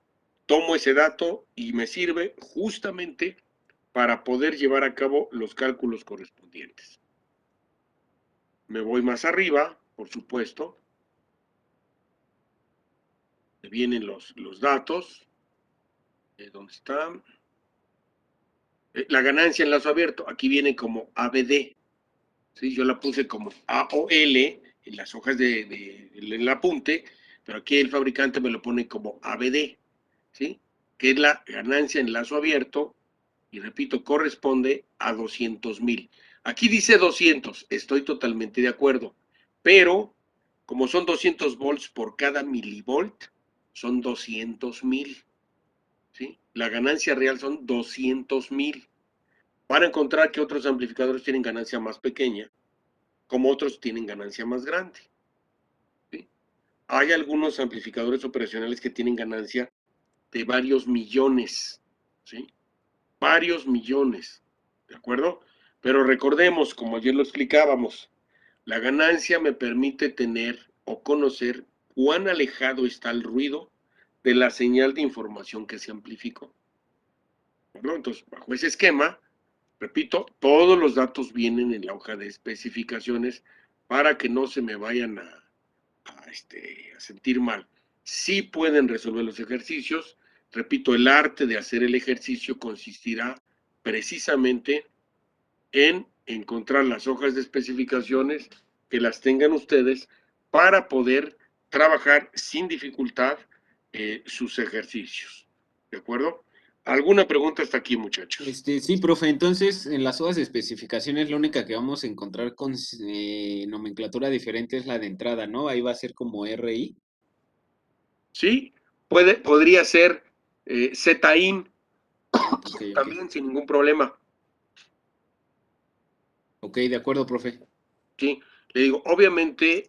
tomo ese dato y me sirve justamente para poder llevar a cabo los cálculos correspondientes. Me voy más arriba, por supuesto, vienen los datos, ¿dónde están? La ganancia en lazo abierto, aquí viene como ABD, ¿sí? Yo la puse como AOL en las hojas del apunte, pero aquí el fabricante me lo pone como ABD, ¿sí? Que es la ganancia en lazo abierto, y repito, corresponde a 200,000. Aquí dice 200, estoy totalmente de acuerdo, pero como son 200 volts por cada milivolt, son 200,000, ¿sí? La ganancia real son 200,000. Van a encontrar que otros amplificadores tienen ganancia más pequeña, como otros tienen ganancia más grande, ¿sí? Hay algunos amplificadores operacionales que tienen ganancia de varios millones, ¿sí? Varios millones, ¿de acuerdo? Pero recordemos, como ayer lo explicábamos, la ganancia me permite tener o conocer cuán alejado está el ruido de la señal de información que se amplificó, ¿no? Entonces, bajo ese esquema, repito, todos los datos vienen en la hoja de especificaciones para que no se me vayan a sentir mal. Sí pueden resolver los ejercicios. Repito, el arte de hacer el ejercicio consistirá precisamente en encontrar las hojas de especificaciones, que las tengan ustedes para poder trabajar sin dificultad sus ejercicios. ¿De acuerdo? ¿Alguna pregunta hasta aquí, muchachos? Sí, profe, entonces en las hojas de especificaciones la única que vamos a encontrar con nomenclatura diferente es la de entrada, ¿no? Ahí va a ser como RI. Sí, podría ser ZIN Ok. también sin ningún problema. Ok, de acuerdo, profe. Sí, le digo, obviamente,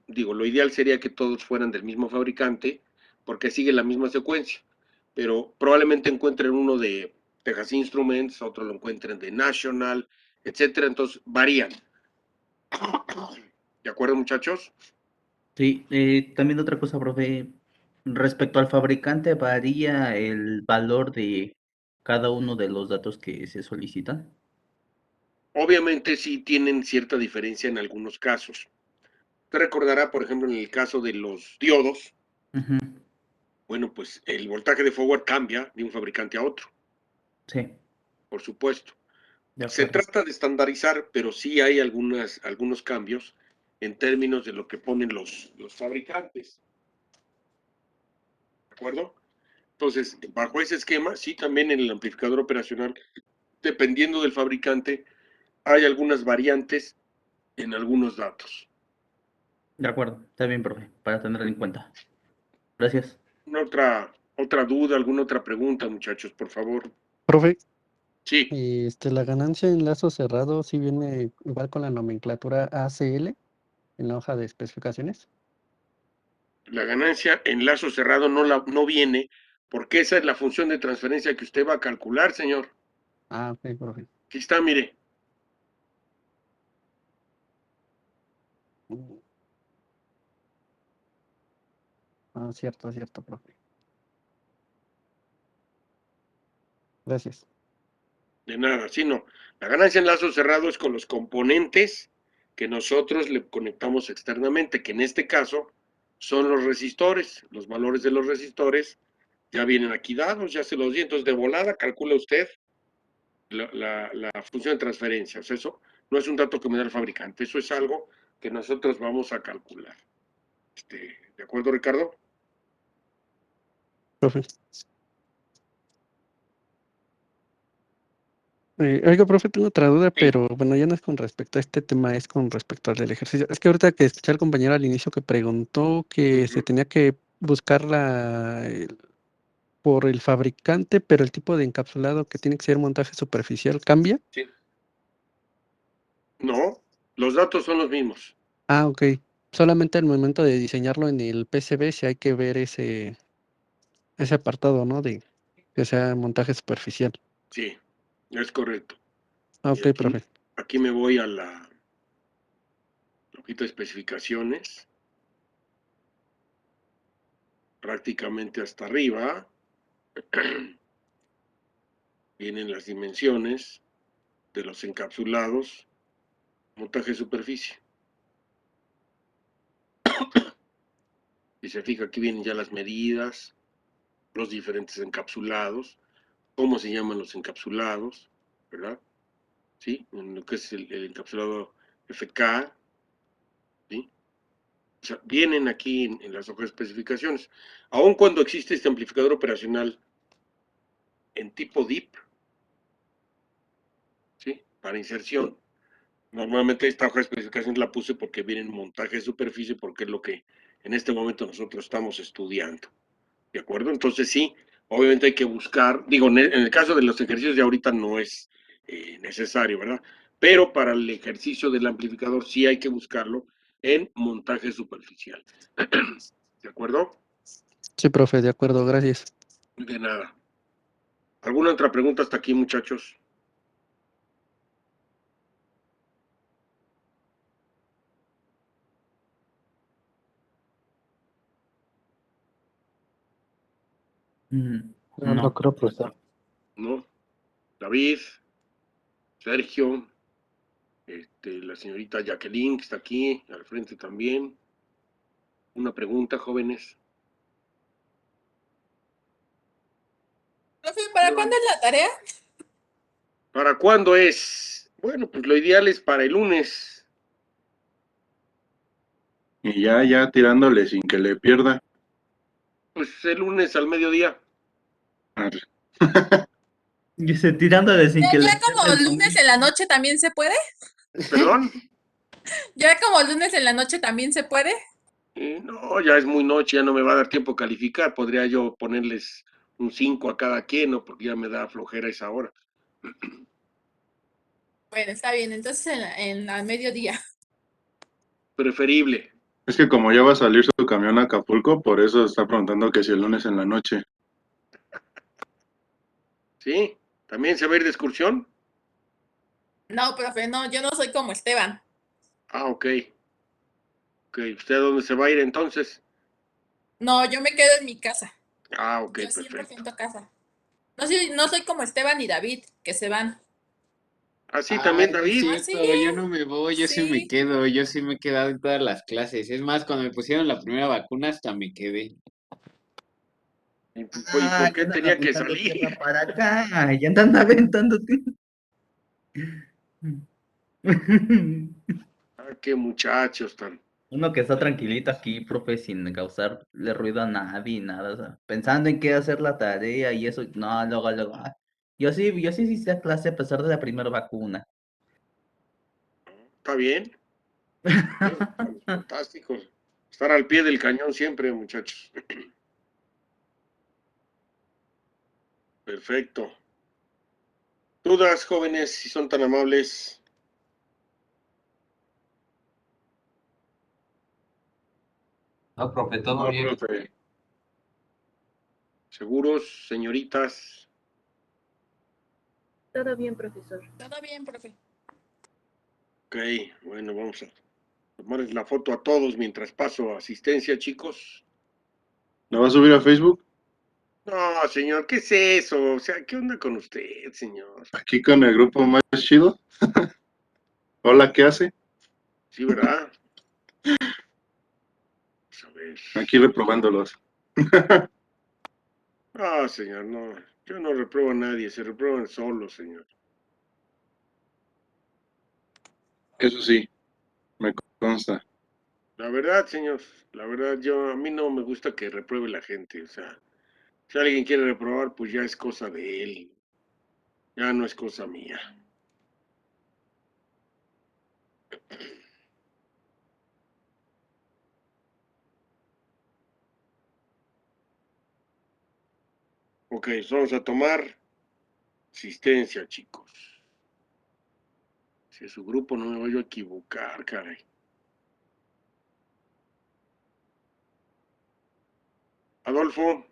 lo ideal sería que todos fueran del mismo fabricante, porque sigue la misma secuencia, pero probablemente encuentren uno de Texas Instruments, otro lo encuentren de National, etcétera, entonces varían. ¿De acuerdo, muchachos? Sí, también otra cosa, profe. Respecto al fabricante, ¿varía el valor de cada uno de los datos que se solicitan? Obviamente sí tienen cierta diferencia en algunos casos. Usted recordará, por ejemplo, en el caso de los diodos, Ujú, bueno, pues el voltaje de forward cambia de un fabricante a otro, sí, por supuesto. de Se acuerdo. trata de estandarizar, pero sí hay algunos cambios en términos de lo que ponen los fabricantes. ¿De acuerdo? Entonces, bajo ese esquema, sí, también en el amplificador operacional, dependiendo del fabricante, hay algunas variantes en algunos datos. De acuerdo. Está bien, profe, para tenerlo en cuenta. Gracias. ¿Una otra duda, alguna otra pregunta, muchachos, por favor? Profe, Sí, la ganancia en lazo cerrado sí viene igual con la nomenclatura ACL en la hoja de especificaciones. la ganancia en lazo cerrado no viene porque esa es la función de transferencia que usted va a calcular, señor. Ah, ok, profe. Aquí está, mire. Mm. Ah, cierto, profe. Gracias. De nada, sí, no. La ganancia en lazo cerrado es con los componentes que nosotros le conectamos externamente, que en este caso son los resistores. Los valores de los resistores ya vienen aquí dados, ya se los di. Entonces, de volada, calcula usted la función de transferencia. O sea, eso no es un dato que me da el fabricante, eso es algo que nosotros vamos a calcular. ¿De acuerdo, Ricardo? Profe. Oiga, profe, tengo otra duda, Sí. pero bueno, ya no es con respecto a este tema, es con respecto al del ejercicio. Es que ahorita que escuché al compañero al inicio que preguntó que se Ujú. tenía que buscar por el fabricante, pero el tipo de encapsulado que tiene que ser montaje superficial cambia. Sí. No, los datos son los mismos. Ah, ok. Solamente al momento de diseñarlo en el PCB si hay que ver ese apartado, ¿no? De que sea montaje superficial. Sí, es correcto. Ah, Y ok, profe. aquí me voy a la hojita de especificaciones, prácticamente hasta arriba. Vienen las dimensiones de los encapsulados, montaje de superficie. Y se fija, aquí vienen ya las medidas, los diferentes encapsulados, cómo se llaman los encapsulados, ¿verdad? ¿Sí? En lo que es el encapsulado FK, ¿sí? O sea, vienen aquí en las hojas de especificaciones. Aun cuando existe este amplificador operacional en tipo DIP, ¿sí? Para inserción. Normalmente esta hoja de especificaciones la puse porque viene en montaje de superficie, porque es lo que en este momento nosotros estamos estudiando. ¿De acuerdo? Entonces sí, obviamente hay que buscar, digo, en el caso de los ejercicios de ahorita no es necesario, ¿verdad? Pero para el ejercicio del amplificador sí hay que buscarlo en montaje superficial. ¿De acuerdo? Sí, profe, de acuerdo, gracias. De nada. ¿Alguna otra pregunta hasta aquí, muchachos? No, no No. creo, profesor. ¿No? David, Sergio, la señorita Jacqueline, que está aquí, al frente también. Una pregunta, jóvenes. Profe, ¿para cuándo es la tarea? ¿Para cuándo es? Bueno, pues lo ideal es para el lunes. Y ya tirándole sin que le pierda. Pues el lunes al mediodía. Arre. Dice, tirándole sin que le Ya pierda como el lunes domingo. en la noche también se puede. ¿Perdón? Ya como lunes en la noche también se puede. No, ya es muy noche, ya no me va a dar tiempo a calificar. Podría yo ponerles un 5 a cada quien, ¿no? Porque ya me da flojera esa hora. Bueno, está bien, entonces al mediodía. Preferible. Es que como ya va a salir su camión a Acapulco, por eso está preguntando que si el lunes en la noche. ¿Sí? ¿También se va a ir de excursión? No, profe, no, yo no soy como Esteban. Ah, ok. Ok, ¿usted a dónde se va a ir entonces? No, yo me quedo en mi casa. Ah, ok, Yo perfecto. 100% casa. No soy como Esteban y David, que se van. Así también, No es David. Ah, cierto, sí, yo no me voy, yo sí me sí. quedo, yo sí me he quedado en todas las clases. Es más, cuando me pusieron la primera vacuna hasta me quedé. ¿Y Ah, por ya qué andan tenía que aventando salir? tierra para acá, ya andan aventando tierra. Ah, qué muchachos tan. Uno que está tranquilito aquí, profe, sin causarle ruido a nadie, nada, o sea, pensando en qué hacer la tarea y eso, no, luego, yo sí hice a clase a pesar de la primera vacuna. ¿Está bien? Fantástico. Estar al pie del cañón siempre, muchachos. Perfecto. ¿Dudas, jóvenes, si son tan amables? No, profe, todo No, bien. profe. ¿Seguros, señoritas? Todo bien, profesor. Todo bien, profe. Ok, bueno, vamos a tomarles la foto a todos mientras paso asistencia, chicos. ¿La va a subir a Facebook? No, señor, ¿qué es eso? O sea, ¿qué onda con usted, señor? Aquí con el grupo más chido. Hola, ¿qué hace? Sí, ¿verdad? Vamos a ver. Aquí reprobándolos. No, señor, no. Yo no repruebo a nadie, se reprueban solos, señor. Eso sí, me consta. La verdad, señor, la verdad, a mí no me gusta que repruebe la gente. O sea, si alguien quiere reprobar, pues ya es cosa de él. Ya no es cosa mía. Ok, vamos a tomar asistencia, chicos. Si es su grupo, no me voy a equivocar, caray. Adolfo.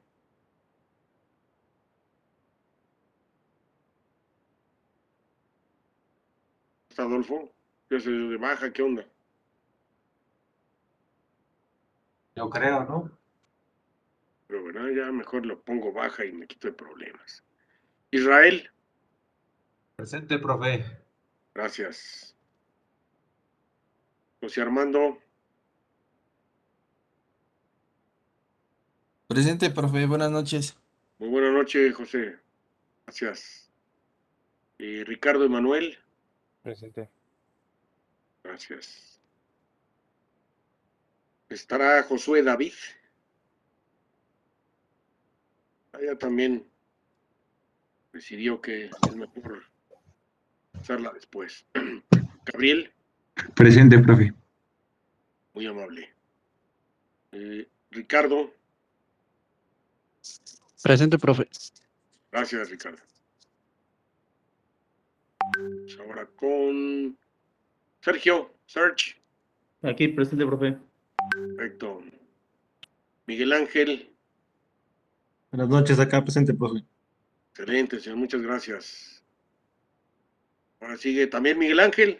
¿Está Adolfo? ¿Ya se dio de baja? ¿Qué onda? Yo creo, ¿no? Pero bueno, ya mejor lo pongo baja y me quito de problemas. Israel. Presente, profe. Gracias. José Armando. Presente, profe, buenas noches. Muy buena noche, José. Gracias. Y Ricardo Emanuel. Presente. Gracias. Estará Josué David. Ella también decidió que es mejor usarla después. Gabriel, Presente, profe. muy amable. Ricardo, Presente, profe. gracias, Ricardo. Ahora con Sergio, Serge. Aquí, presente, profe. Perfecto. Miguel Ángel, Buenas noches, acá presente, profe. excelente, señor, muchas gracias. Ahora sigue también Miguel Ángel.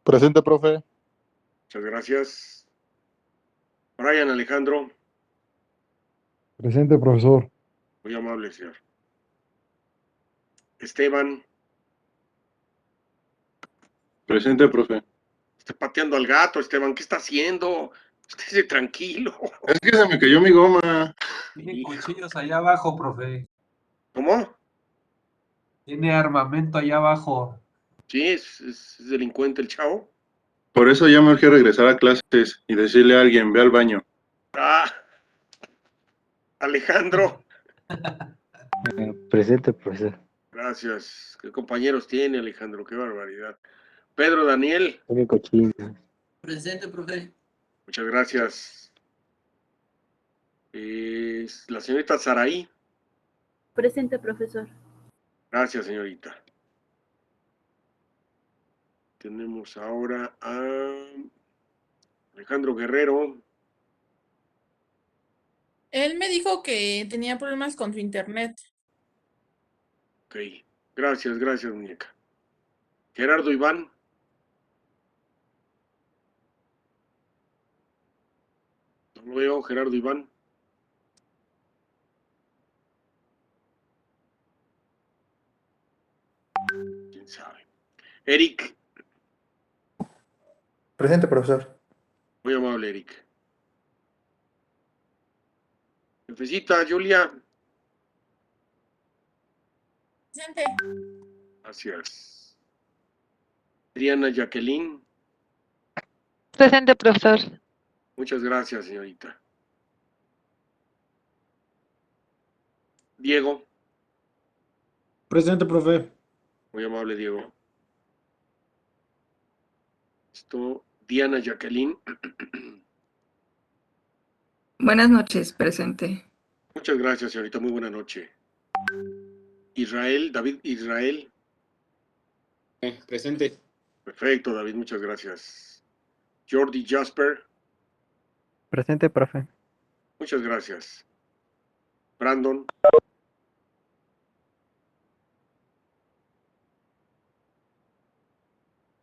Presente, profe. Muchas gracias. Brian Alejandro, Presente, profesor. muy amable, señor. Esteban, Presente, profe. está pateando al gato, Esteban, ¿qué está haciendo? Estése tranquilo. Es que se me cayó mi goma. Tiene Hijo. cuchillos allá abajo, profe. ¿Cómo? Tiene armamento allá abajo. Sí, es delincuente el chavo. Por eso ya me urge regresar a clases y decirle a alguien, ve al baño. Ah, Alejandro, Presente, profesor. gracias. ¿Qué compañeros tiene, Alejandro? Qué barbaridad. Pedro Daniel, Tiene cochino. Presente, profe. muchas gracias. La señorita Saraí, Presente, profesor. gracias, señorita. Tenemos ahora a Alejandro Guerrero. Él me dijo que tenía problemas con su internet. Ok, gracias, muñeca. Gerardo Iván. No lo veo, Gerardo Iván. quién sabe. Eric. Presente, profesor. Muy amable, Eric. Jefecita, Julia. Presente. Gracias. Adriana Jacqueline. Presente, profesor. Muchas gracias, señorita. Diego. Presente, profe. Muy amable, Diego. Diana Jacqueline. Buenas noches, presente. Muchas gracias, señorita. Muy buena noche. Israel, David Israel. Presente. Perfecto, David, muchas gracias. Jordi Jasper. Presente, profe. Muchas gracias. Brandon.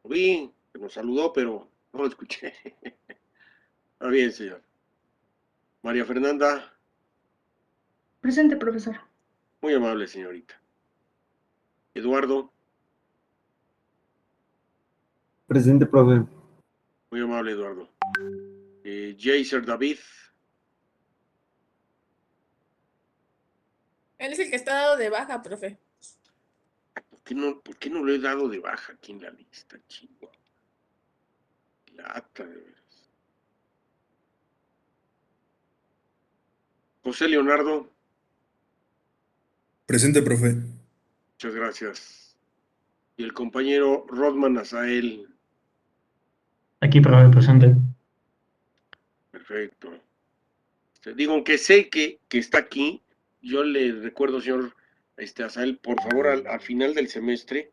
Lo vi, que nos saludó, pero no lo escuché. Está bien, señor. María Fernanda. Presente, profesor. Muy amable, señorita. Eduardo. Presente, profe. Muy amable, Eduardo. Jaser David. Él es el que está dado de baja, profe. ¿Por qué no lo he dado de baja aquí en la lista, chico? Lata, de veras. José Leonardo. Presente, profe. Muchas gracias. Y el compañero Rodman Azael. Aquí, profe, presente. Perfecto. Digo, aunque sé que está aquí, yo le recuerdo, señor Azael, por favor, al final del semestre,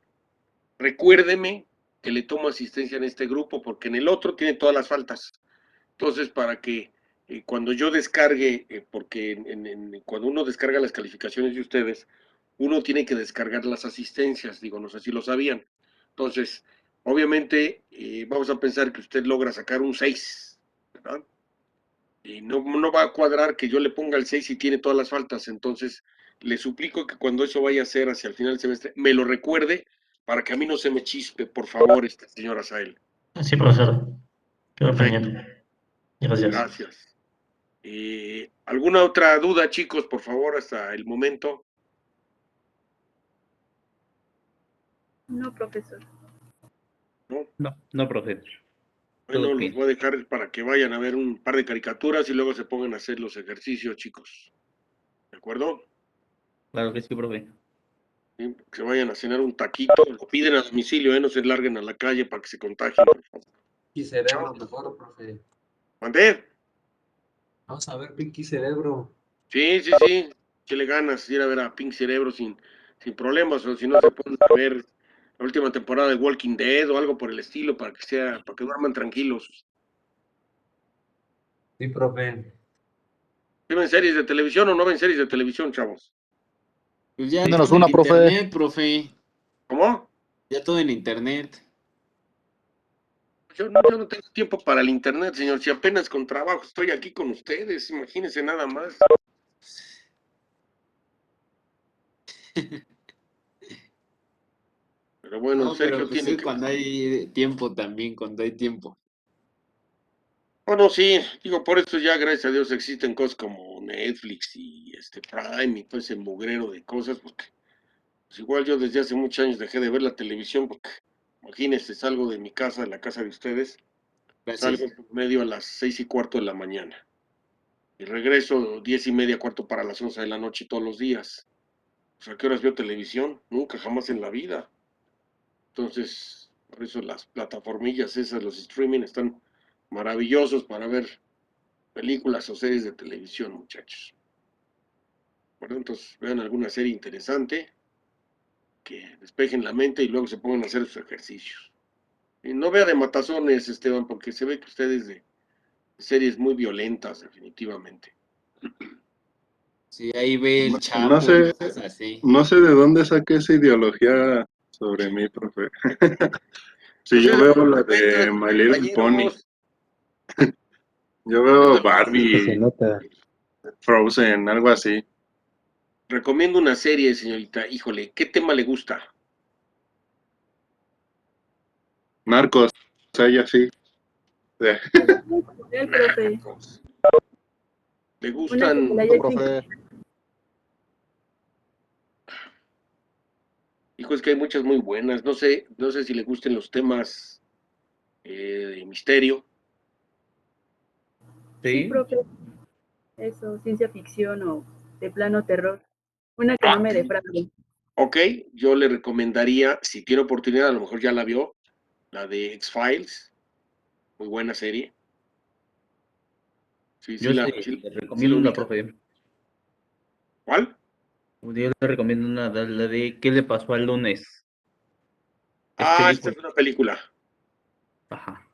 recuérdeme que le tomo asistencia en este grupo, porque en el otro tiene todas las faltas. Entonces, para que cuando yo descargue, porque cuando uno descarga las calificaciones de ustedes, uno tiene que descargar las asistencias, digo, no sé si lo sabían. Entonces, obviamente, vamos a pensar que usted logra sacar un 6, ¿verdad? Y no va a cuadrar que yo le ponga el 6 y tiene todas las faltas. Entonces, le suplico que cuando eso vaya a ser hacia el final del semestre, me lo recuerde para que a mí no se me chispe, por favor, señor Azael. Sí, profesor. Quedo Perfecto. pendiente. Gracias. Gracias. ¿Alguna otra duda, chicos, por favor, hasta el momento? No, profesor. No, profe. Bueno, Todo los bien. voy a dejar para que vayan a ver un par de caricaturas y luego se pongan a hacer los ejercicios, chicos. ¿De acuerdo? Claro que sí, profe. Sí, que se vayan a cenar un taquito, lo piden a domicilio, no se larguen a la calle para que se contagien, por favor. Pinky Cerebro mejor, profe. ¿Mandé? Vamos a ver Pinky Cerebro. Sí. Que le ganas ir a ver a Pink Cerebro sin problemas, o si no se pueden ver la última temporada de Walking Dead o algo por el estilo para que duerman tranquilos. Sí, profe. ¿Ven series de televisión o no ven series de televisión, chavos? Pues ya Mándanos todo en una, profe. internet, profe. ¿Cómo? Ya todo en internet. Yo no tengo tiempo para el internet, señor. Si apenas con trabajo estoy aquí con ustedes, imagínense nada más. Pero bueno, No, Sergio pero pues tiene es que... cuando hay tiempo también, cuando hay tiempo. Bueno, sí, digo, por eso ya, gracias a Dios, existen cosas como Netflix y Prime y todo ese mugrero de cosas, porque pues igual yo desde hace muchos años dejé de ver la televisión, porque imagínense, salgo de mi casa, de la casa de ustedes, Gracias. salgo medio a las 6:15 de la mañana y regreso 10:30, cuarto para las 11 de la noche todos los días. O sea, ¿a qué horas veo televisión? Nunca, jamás en la vida. Entonces, por eso las plataformillas esas, los streaming, están maravillosos para ver películas o series de televisión, muchachos. Bueno, entonces vean alguna serie interesante, que despejen la mente y luego se pongan a hacer sus ejercicios. Y no vea de matazones, Esteban, porque se ve que ustedes de series muy violentas, definitivamente. Sí, ahí ve el No Chapo y cosas así. no sé de dónde saqué esa ideología sobre mí, profe. Si Pues yo es veo la de de My Little Pony, compañeros. yo veo Es que se Barbie, nota. Frozen, algo así. Recomiendo una serie, señorita. Híjole, ¿qué tema le gusta? Narcos, ella sí. El profe. ¿Le Una que gustan? se la haya hecho profe. Hijo, es que hay muchas muy buenas. No sé si le gusten los temas de misterio. Sí, Sí. profe. Eso, ciencia ficción o de plano terror. Una que no me defraude. Ok, yo le recomendaría, si tiene oportunidad, a lo mejor ya la vio, la de X-Files. Muy buena serie. Sí, Yo sí le la recomiendo una, ubica. profe. ¿Cuál? Yo le recomiendo una, la de ¿Qué le pasó al lunes? Es Esta película. es una película. Ajá.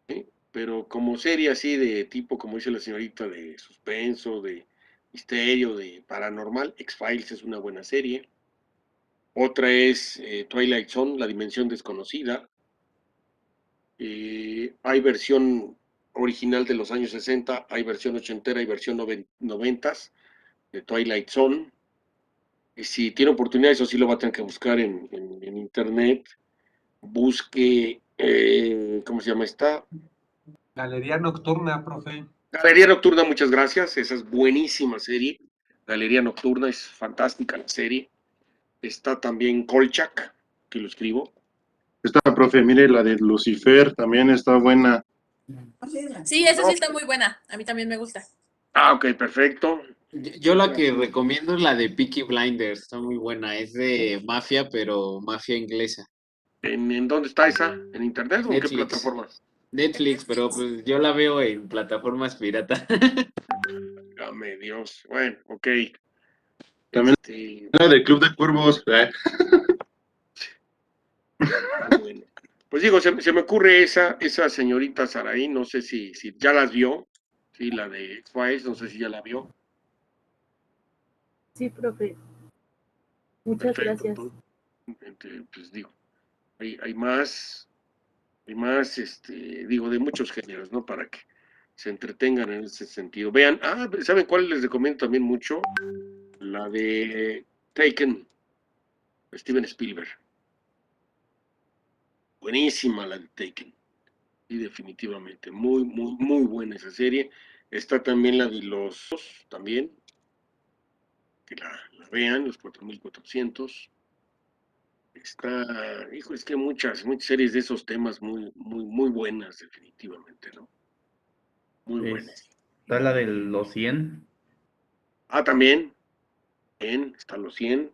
¿Sí? Pero como serie así de tipo, como dice la señorita, de suspenso, de misterio, de paranormal, X-Files es una buena serie. Otra es Twilight Zone, La Dimensión Desconocida. Hay versión original de los años 60, hay versión ochentera y versión noventas de Twilight Zone. Y si tiene oportunidad, eso sí lo va a tener que buscar en internet. Busque, ¿cómo se llama esta? Galería Nocturna, profe. Galería Nocturna, muchas gracias. Esa es buenísima serie. Galería Nocturna es fantástica la serie. Está también Kolchak, que lo escribo. Esta, profe, mire, la de Lucifer también está buena. Sí, esa sí está muy buena. A mí también me gusta. Ah, ok, perfecto. Yo la que recomiendo es la de Peaky Blinders, está muy buena, es de mafia, pero mafia inglesa. ¿En dónde está esa? ¿En internet o en qué Netflix. plataforma? Netflix, pero pues yo la veo en plataformas pirata. Dame Dios. Bueno, ok. También la del Club de Cuervos. Bueno. Pues digo, se me ocurre esa señorita Saraí, no sé si ya las vio, sí, la de X-Files, no sé si ya la vio. Sí, profe. Muchas Perfecto. gracias. Pues digo, hay más, digo, de muchos géneros, ¿no? Para que se entretengan en ese sentido. Vean, ¿saben cuál les recomiendo también mucho? La de Taken, Steven Spielberg. Buenísima la de Taken. Sí, definitivamente. Muy, muy, muy buena esa serie. Está también la de los también, que la vean, los 4400. Está, hijo, es que muchas series de esos temas muy, muy, muy buenas, definitivamente, ¿no? Muy buenas. Está la de los 100. También, bien, están los 100.